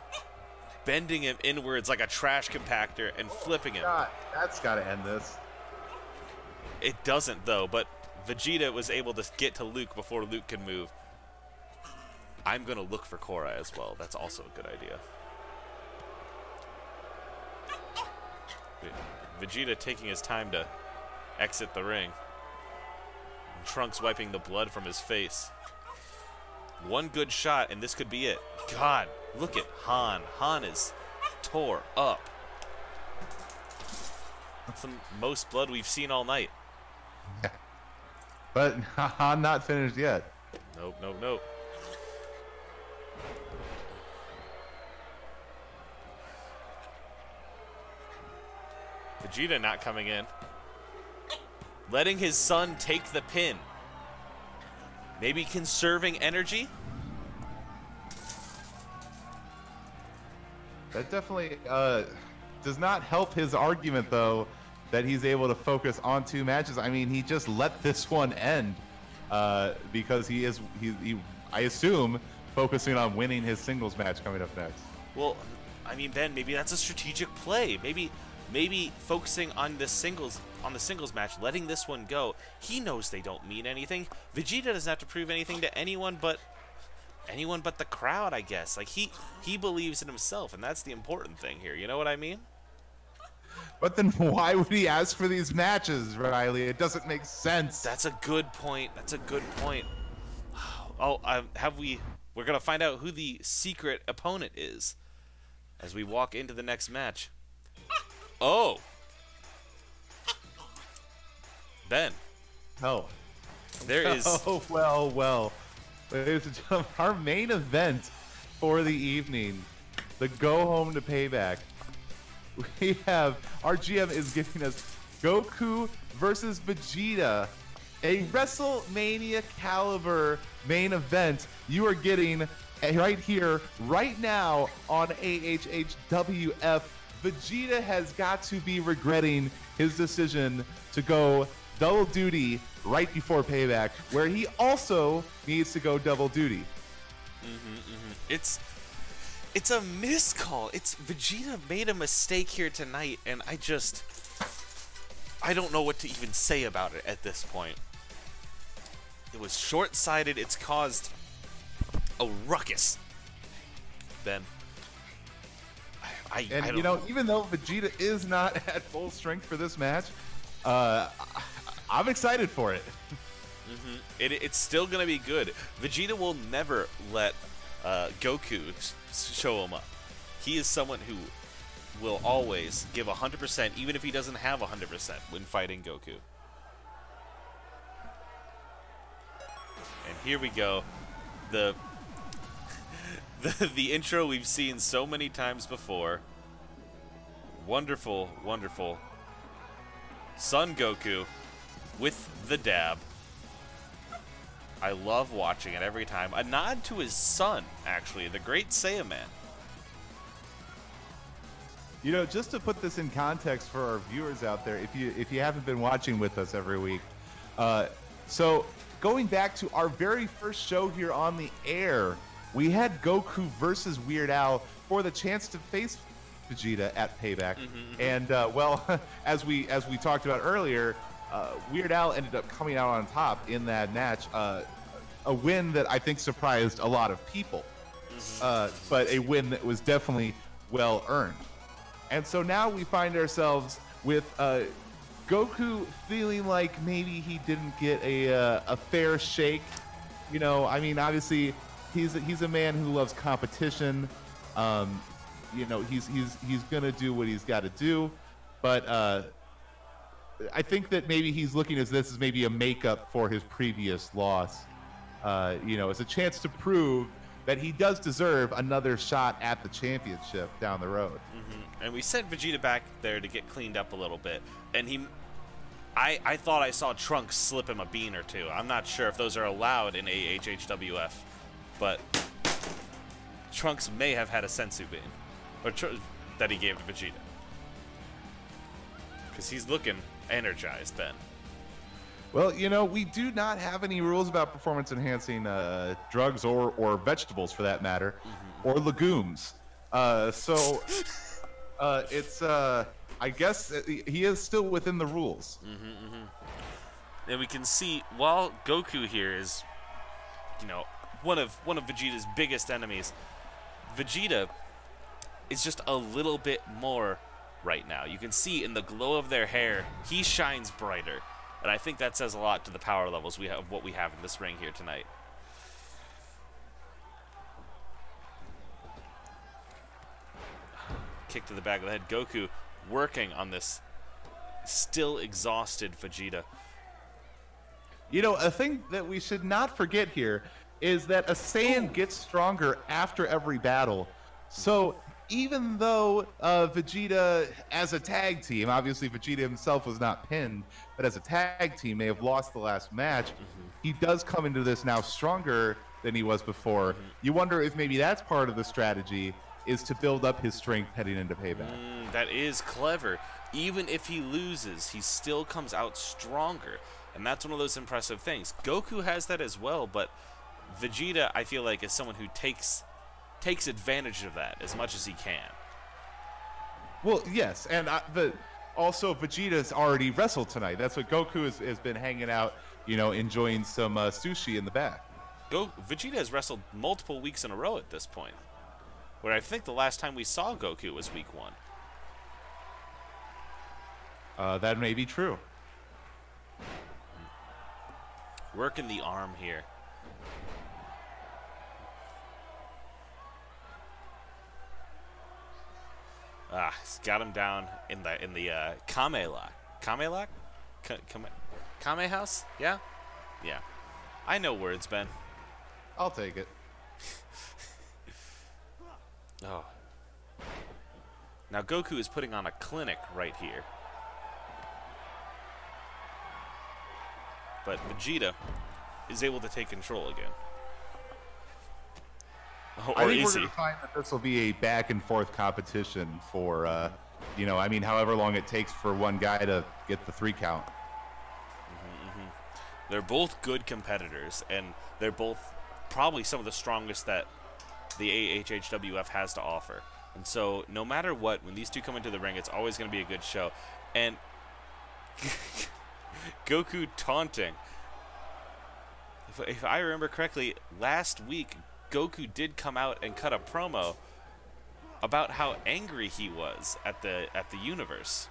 Bending him inwards like a trash compactor and flipping him. God, that's got to end this. It doesn't, though, but Vegeta was able to get to Luke before Luke can move. I'm going to look for Korra as well. That's also a good idea. Vegeta taking his time to exit the ring. And Trunks wiping the blood from his face. One good shot, and this could be it. God, look at Han. Han is tore up. That's the most blood we've seen all night. But I'm not finished yet. Nope, nope, nope. Vegeta not coming in. Letting his son take the pin. Maybe conserving energy? That definitely does not help his argument, though, that he's able to focus on 2 matches. I mean, he just let this one end because he I assume, focusing on winning his singles match coming up next. Well, I mean, Ben, maybe that's a strategic play. Maybe focusing on the singles match, letting this one go. He knows they don't mean anything. Vegeta doesn't have to prove anything to anyone but the crowd, I guess. Like he believes in himself, and that's the important thing here. You know what I mean? But then why would he ask for these matches, Riley? It doesn't make sense. That's a good point. Oh, we're gonna find out who the secret opponent is as we walk into the next match. Oh, Ben. Oh. There is. Oh, well. Ladies and gentlemen, our main event for the evening, the go home to Payback. We have, our GM is giving us Goku versus Vegeta, a WrestleMania caliber main event. You are getting right here, right now on AHHWF. Vegeta has got to be regretting his decision to go double duty right before Payback, where he also needs to go double duty. It's a miscall. Vegeta made a mistake here tonight, and I don't know what to even say about it at this point. It was short-sighted. It's caused a ruckus. Ben. And you know, even though Vegeta is not at full strength for this match, I'm excited for it. It's still going to be good. Vegeta will never let Goku show him up. He is someone who will always give 100%, even if he doesn't have 100% when fighting Goku. And here we go. The intro we've seen so many times before. Wonderful, wonderful. Son Goku with the dab. I love watching it every time. A nod to his son, actually, the great Saiyaman. You know, just to put this in context for our viewers out there, if you haven't been watching with us every week, so going back to our very first show here on the air, we had Goku versus Weird Al for the chance to face Vegeta at Payback, and well, as we talked about earlier, Weird Al ended up coming out on top in that match, a win that I think surprised a lot of people, but a win that was definitely well earned. And so now we find ourselves with Goku feeling like maybe he didn't get a fair shake. You know, I mean, obviously he's a man who loves competition. You know, he's gonna do what he's got to do, but I think that maybe he's looking at this as maybe a makeup for his previous loss. You know, it's a chance to prove that he does deserve another shot at the championship down the road. And we sent Vegeta back there to get cleaned up a little bit, and I thought I saw Trunks slip him a bean or two. I'm not sure if those are allowed in AHHWF, but Trunks may have had a sensu bean, or that he gave to Vegeta, because he's looking energized, Ben. Well, you know, we do not have any rules about performance-enhancing drugs or vegetables, for that matter, or legumes. So it's I guess he is still within the rules. And we can see while Goku here is, you know, one of Vegeta's biggest enemies, Vegeta is just a little bit more right now. You can see in the glow of their hair, he shines brighter. And I think that says a lot to the power levels we have, what we have in this ring here tonight. Kick to the back of the head. Goku working on this still exhausted Vegeta. You know, a thing that we should not forget here is that a Saiyan gets stronger after every battle. So even though Vegeta, as a tag team, obviously Vegeta himself was not pinned, but as a tag team may have lost the last match, he does come into this now stronger than he was before. You wonder if maybe that's part of the strategy, is to build up his strength heading into Payback. That is clever. Even if he loses, he still comes out stronger. And that's one of those impressive things. Goku has that as well, but Vegeta, I feel like, is someone who takes advantage of that as much as he can. Well, yes, and also Vegeta's already wrestled tonight. That's what Goku has been hanging out, you know, enjoying some sushi in the back. Vegeta has wrestled multiple weeks in a row at this point. Where I think the last time we saw Goku was week 1. That may be true. Working the arm here. He's got him down in the Kame lock. Kame lock? Kame house? Yeah? Yeah. I know words, Ben. I'll take it. Oh. Now Goku is putting on a clinic right here. But Vegeta is able to take control again. I think we're going to find that this will be a back and forth competition for, you know, I mean, however long it takes for one guy to get the 3 count. They're both good competitors, and they're both probably some of the strongest that the AHHWF has to offer. And so, no matter what, when these two come into the ring, it's always going to be a good show. And Goku taunting. If I remember correctly, last week, Goku did come out and cut a promo about how angry he was at the universe.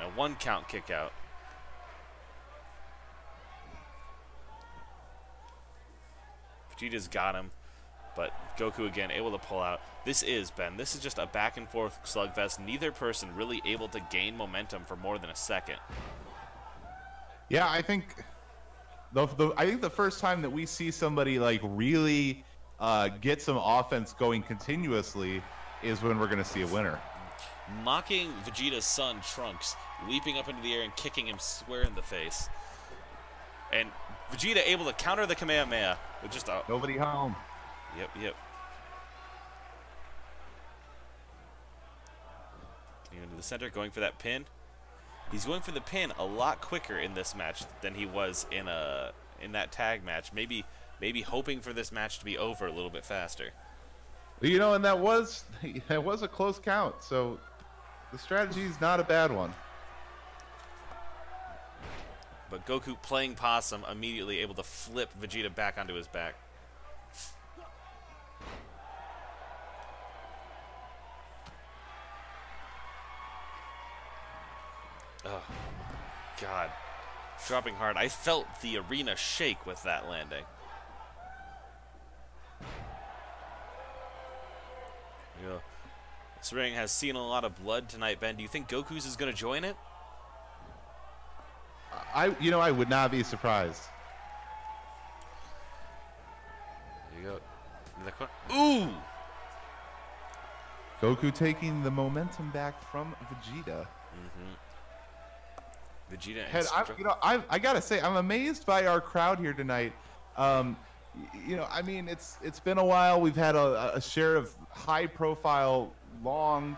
A 1 count kick out. Vegeta's got him, but Goku again able to pull out. This is just a back and forth slugfest. Neither person really able to gain momentum for more than a second. Yeah, I think the first time that we see somebody like really get some offense going continuously is when we're going to see a winner. Mocking Vegeta's son, Trunks, leaping up into the air and kicking him square in the face. And Vegeta able to counter the Kamehameha with just a... Nobody home. Yep. Getting into the center, going for that pin. He's going for the pin a lot quicker in this match than he was in that tag match. Maybe hoping for this match to be over a little bit faster. You know, and that was a close count, so the strategy is not a bad one. But Goku playing possum, immediately able to flip Vegeta back onto his back. Oh, God. Dropping hard. I felt the arena shake with that landing. Yeah. This ring has seen a lot of blood tonight, Ben. Do you think Goku's is going to join it? I would not be surprised. There you go. Ooh! Goku taking the momentum back from Vegeta. Vegeta and I gotta say, I'm amazed by our crowd here tonight. You know, I mean, it's been a while. We've had a share of high-profile, long,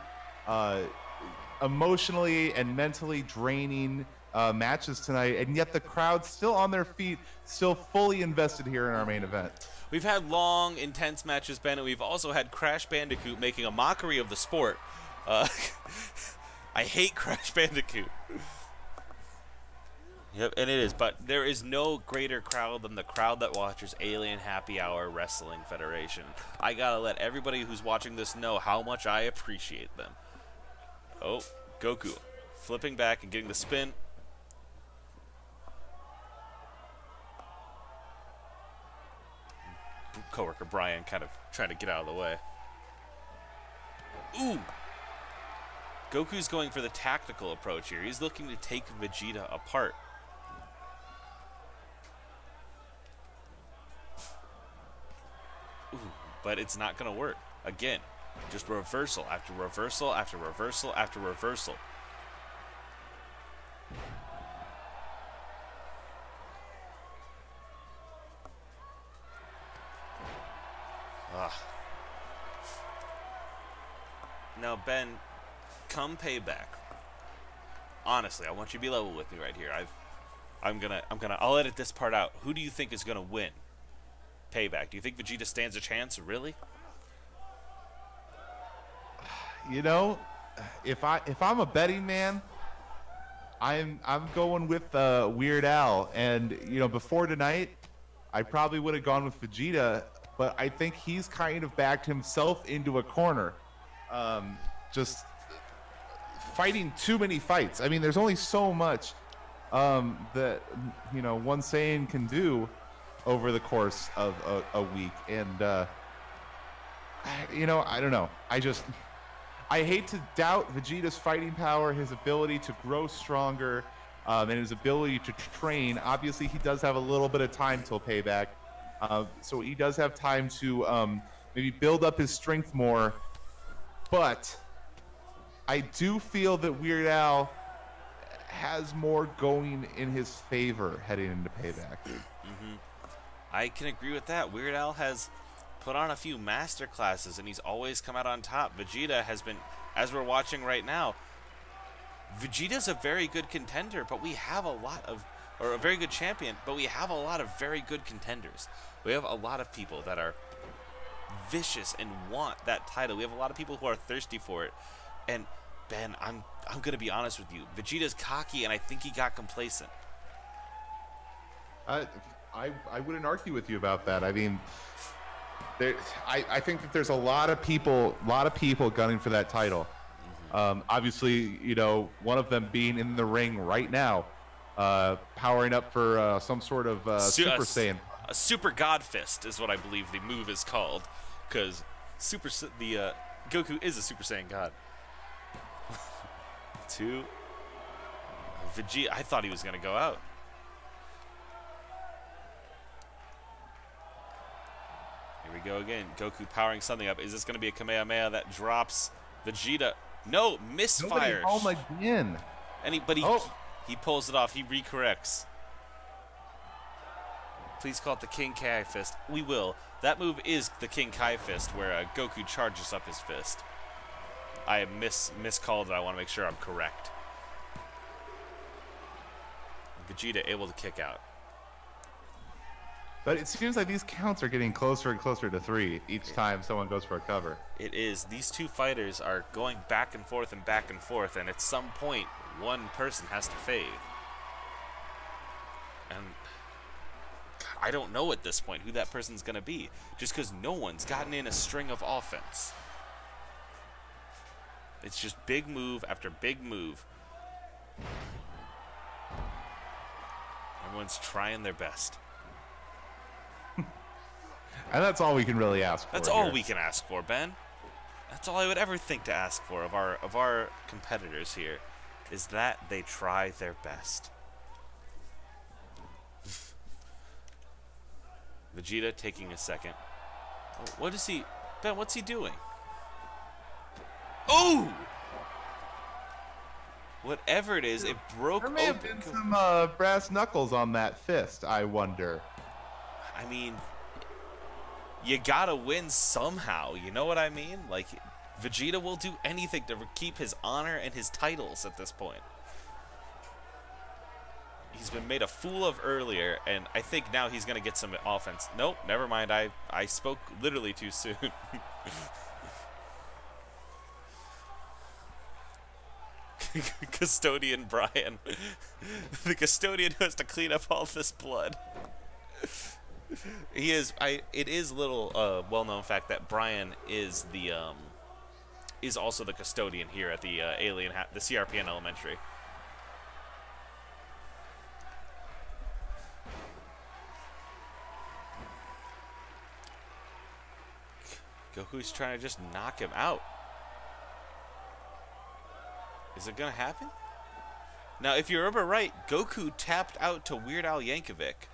emotionally and mentally draining matches tonight, and yet the crowd's still on their feet, still fully invested here in our main event. We've had long, intense matches, Ben, and we've also had Crash Bandicoot making a mockery of the sport. I hate Crash Bandicoot. Yep, and it is, but there is no greater crowd than the crowd that watches Alien Happy Hour Wrestling Federation. I gotta let everybody who's watching this know how much I appreciate them. Oh, Goku flipping back and getting the spin. Coworker Brian kind of trying to get out of the way. Ooh! Goku's going for the tactical approach here. He's looking to take Vegeta apart. Ooh, but it's not going to work. Again, just reversal after reversal after reversal after reversal. Ugh. Now, Ben, come Payback. Honestly, I want you to be level with me right here. I'll edit this part out. Who do you think is gonna win Payback? Do you think Vegeta stands a chance? Really? You know, if I'm a betting man, I'm going with Weird Al. And you know, before tonight, I probably would have gone with Vegeta, but I think he's kind of backed himself into a corner. Just fighting too many fights. I mean, there's only so much that, you know, one Saiyan can do over the course of a week. And, you know, I don't know. I hate to doubt Vegeta's fighting power, his ability to grow stronger, and his ability to train. Obviously, he does have a little bit of time till Payback. So he does have time to maybe build up his strength more. But I do feel that Weird Al has more going in his favor heading into Payback. I can agree with that. Weird Al has put on a few master classes, and he's always come out on top. Vegeta has been, as we're watching right now, Vegeta's a very good contender, but we have a very good champion, but we have a lot of very good contenders. We have a lot of people that are vicious and want that title. We have a lot of people who are thirsty for it. And Ben, I'm gonna be honest with you. Vegeta's cocky, and I think he got complacent. I wouldn't argue with you about that. I mean, I think that there's a lot of people gunning for that title. Obviously, you know, one of them being in the ring right now, powering up for some sort of Super Saiyan. A Super God Fist is what I believe the move is called, because Goku is a Super Saiyan God. Two. Vegeta, I thought he was gonna go out. Here we go again. Goku powering something up. Is this gonna be a Kamehameha that drops Vegeta? No, misfires. Home again. But he pulls it off. He recorrects. Please call it the King Kai Fist. We will. That move is the King Kai Fist, where Goku charges up his fist. I have miscalled it. I want to make sure I'm correct. Vegeta able to kick out. But it seems like these counts are getting closer and closer to 3 each time someone goes for a cover. It is. These two fighters are going back and forth, and at some point, one person has to fade. And I don't know at this point who that person's going to be, just because no one's gotten in a string of offense. It's just big move after big move. Everyone's trying their best. And that's all we can really ask for. That's all we can ask for, Ben. That's all I would ever think to ask for of our competitors here, is that they try their best. Vegeta taking a second. Oh, what is he? Ben, what's he doing? Oh! Whatever it is, it broke open. There may have been some brass knuckles on that fist, I wonder. I mean, you gotta win somehow, you know what I mean? Like, Vegeta will do anything to keep his honor and his titles at this point. He's been made a fool of earlier, and I think now he's gonna get some offense. Nope, never mind, I spoke literally too soon. Custodian Brian. The custodian who has to clean up all this blood. He is. It is a little well-known fact that Brian is is also the custodian here at the the CRPN Elementary. Goku's trying to just knock him out. Is it gonna happen? Now, if you remember right, Goku tapped out to Weird Al Yankovic.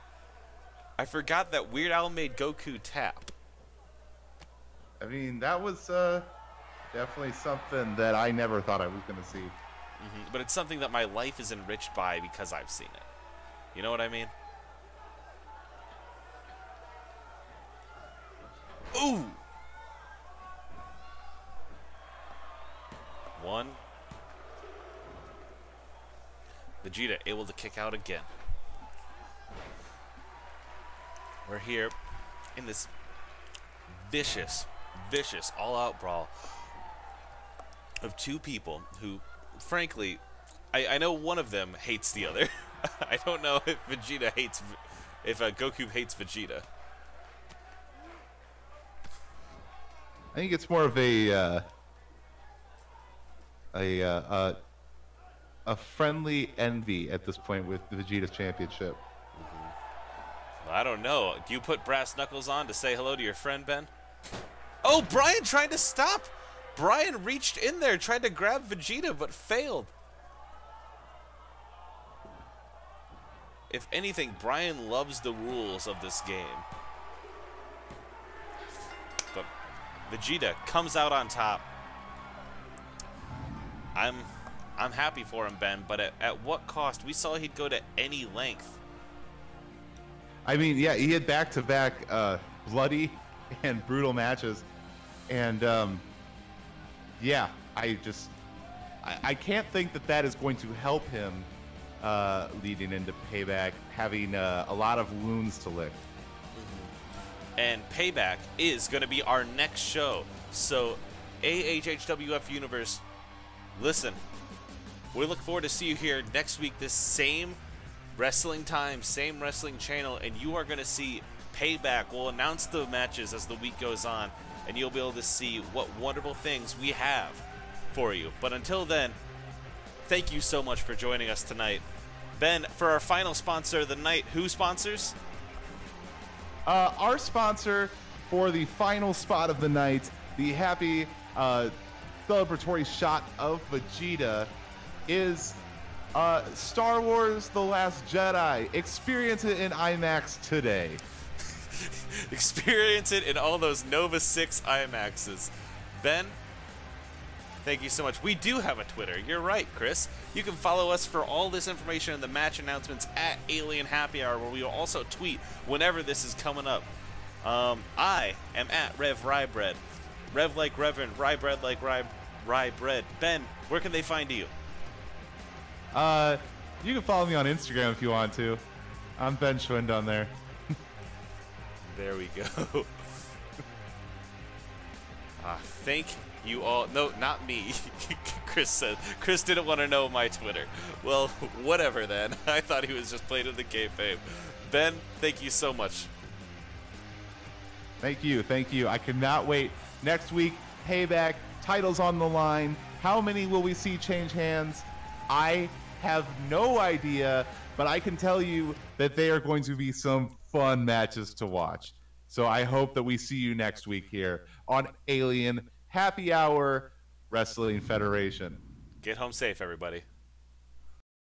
I forgot that Weird Al made Goku tap. I mean, that was definitely something that I never thought I was going to see. But it's something that my life is enriched by because I've seen it. You know what I mean? Ooh! One. Vegeta able to kick out again. We're here in this vicious all-out brawl of two people who, frankly, I know one of them hates the other. I don't know if Goku hates Vegeta. I think it's more of a friendly envy at this point with Vegeta's championship. Well, I don't know. Do you put brass knuckles on to say hello to your friend, Ben? Oh, Brian tried to stop. Brian reached in there, tried to grab Vegeta, but failed. If anything, Brian loves the rules of this game. But Vegeta comes out on top. I'm happy for him, Ben, but at what cost? We saw he'd go to any length. I mean, yeah, he had back-to-back bloody and brutal matches. And, yeah, I can't think that is going to help him leading into Payback, having a lot of wounds to lick. And Payback is going to be our next show. So, AHHWF Universe, listen, we look forward to see you here next week, this same wrestling time, same wrestling channel, and you are going to see Payback. We'll announce the matches as the week goes on, and you'll be able to see what wonderful things we have for you. But until then, thank you so much for joining us tonight. Ben, for our final sponsor of the night, who sponsors? Our sponsor for the final spot of the night, the happy celebratory shot of Vegeta, is Star Wars The Last Jedi. Experience it in IMAX today. Experience it in all those Nova 6 IMAXs. Ben, thank you so much. We do have a Twitter. You're right, Chris. You can follow us for all this information and the match announcements at Alien Happy Hour, where we will also tweet whenever this is coming up. I am at Rev Rye Rev like Reverend, Rye Bread like Rye Bread. Ben, where can they find you? You can follow me on Instagram if you want to. I'm Ben Schwind on there. There we go. Thank you all. No, not me. Chris said. Chris didn't want to know my Twitter. Well, whatever then. I thought he was just playing with the kayfabe. Ben, thank you so much. Thank you. I cannot wait. Next week, Payback, titles on the line. How many will we see change hands? I have no idea, but I can tell you that they are going to be some fun matches to watch. So I hope that we see you next week here on Alien Happy Hour Wrestling Federation. Get home safe, everybody.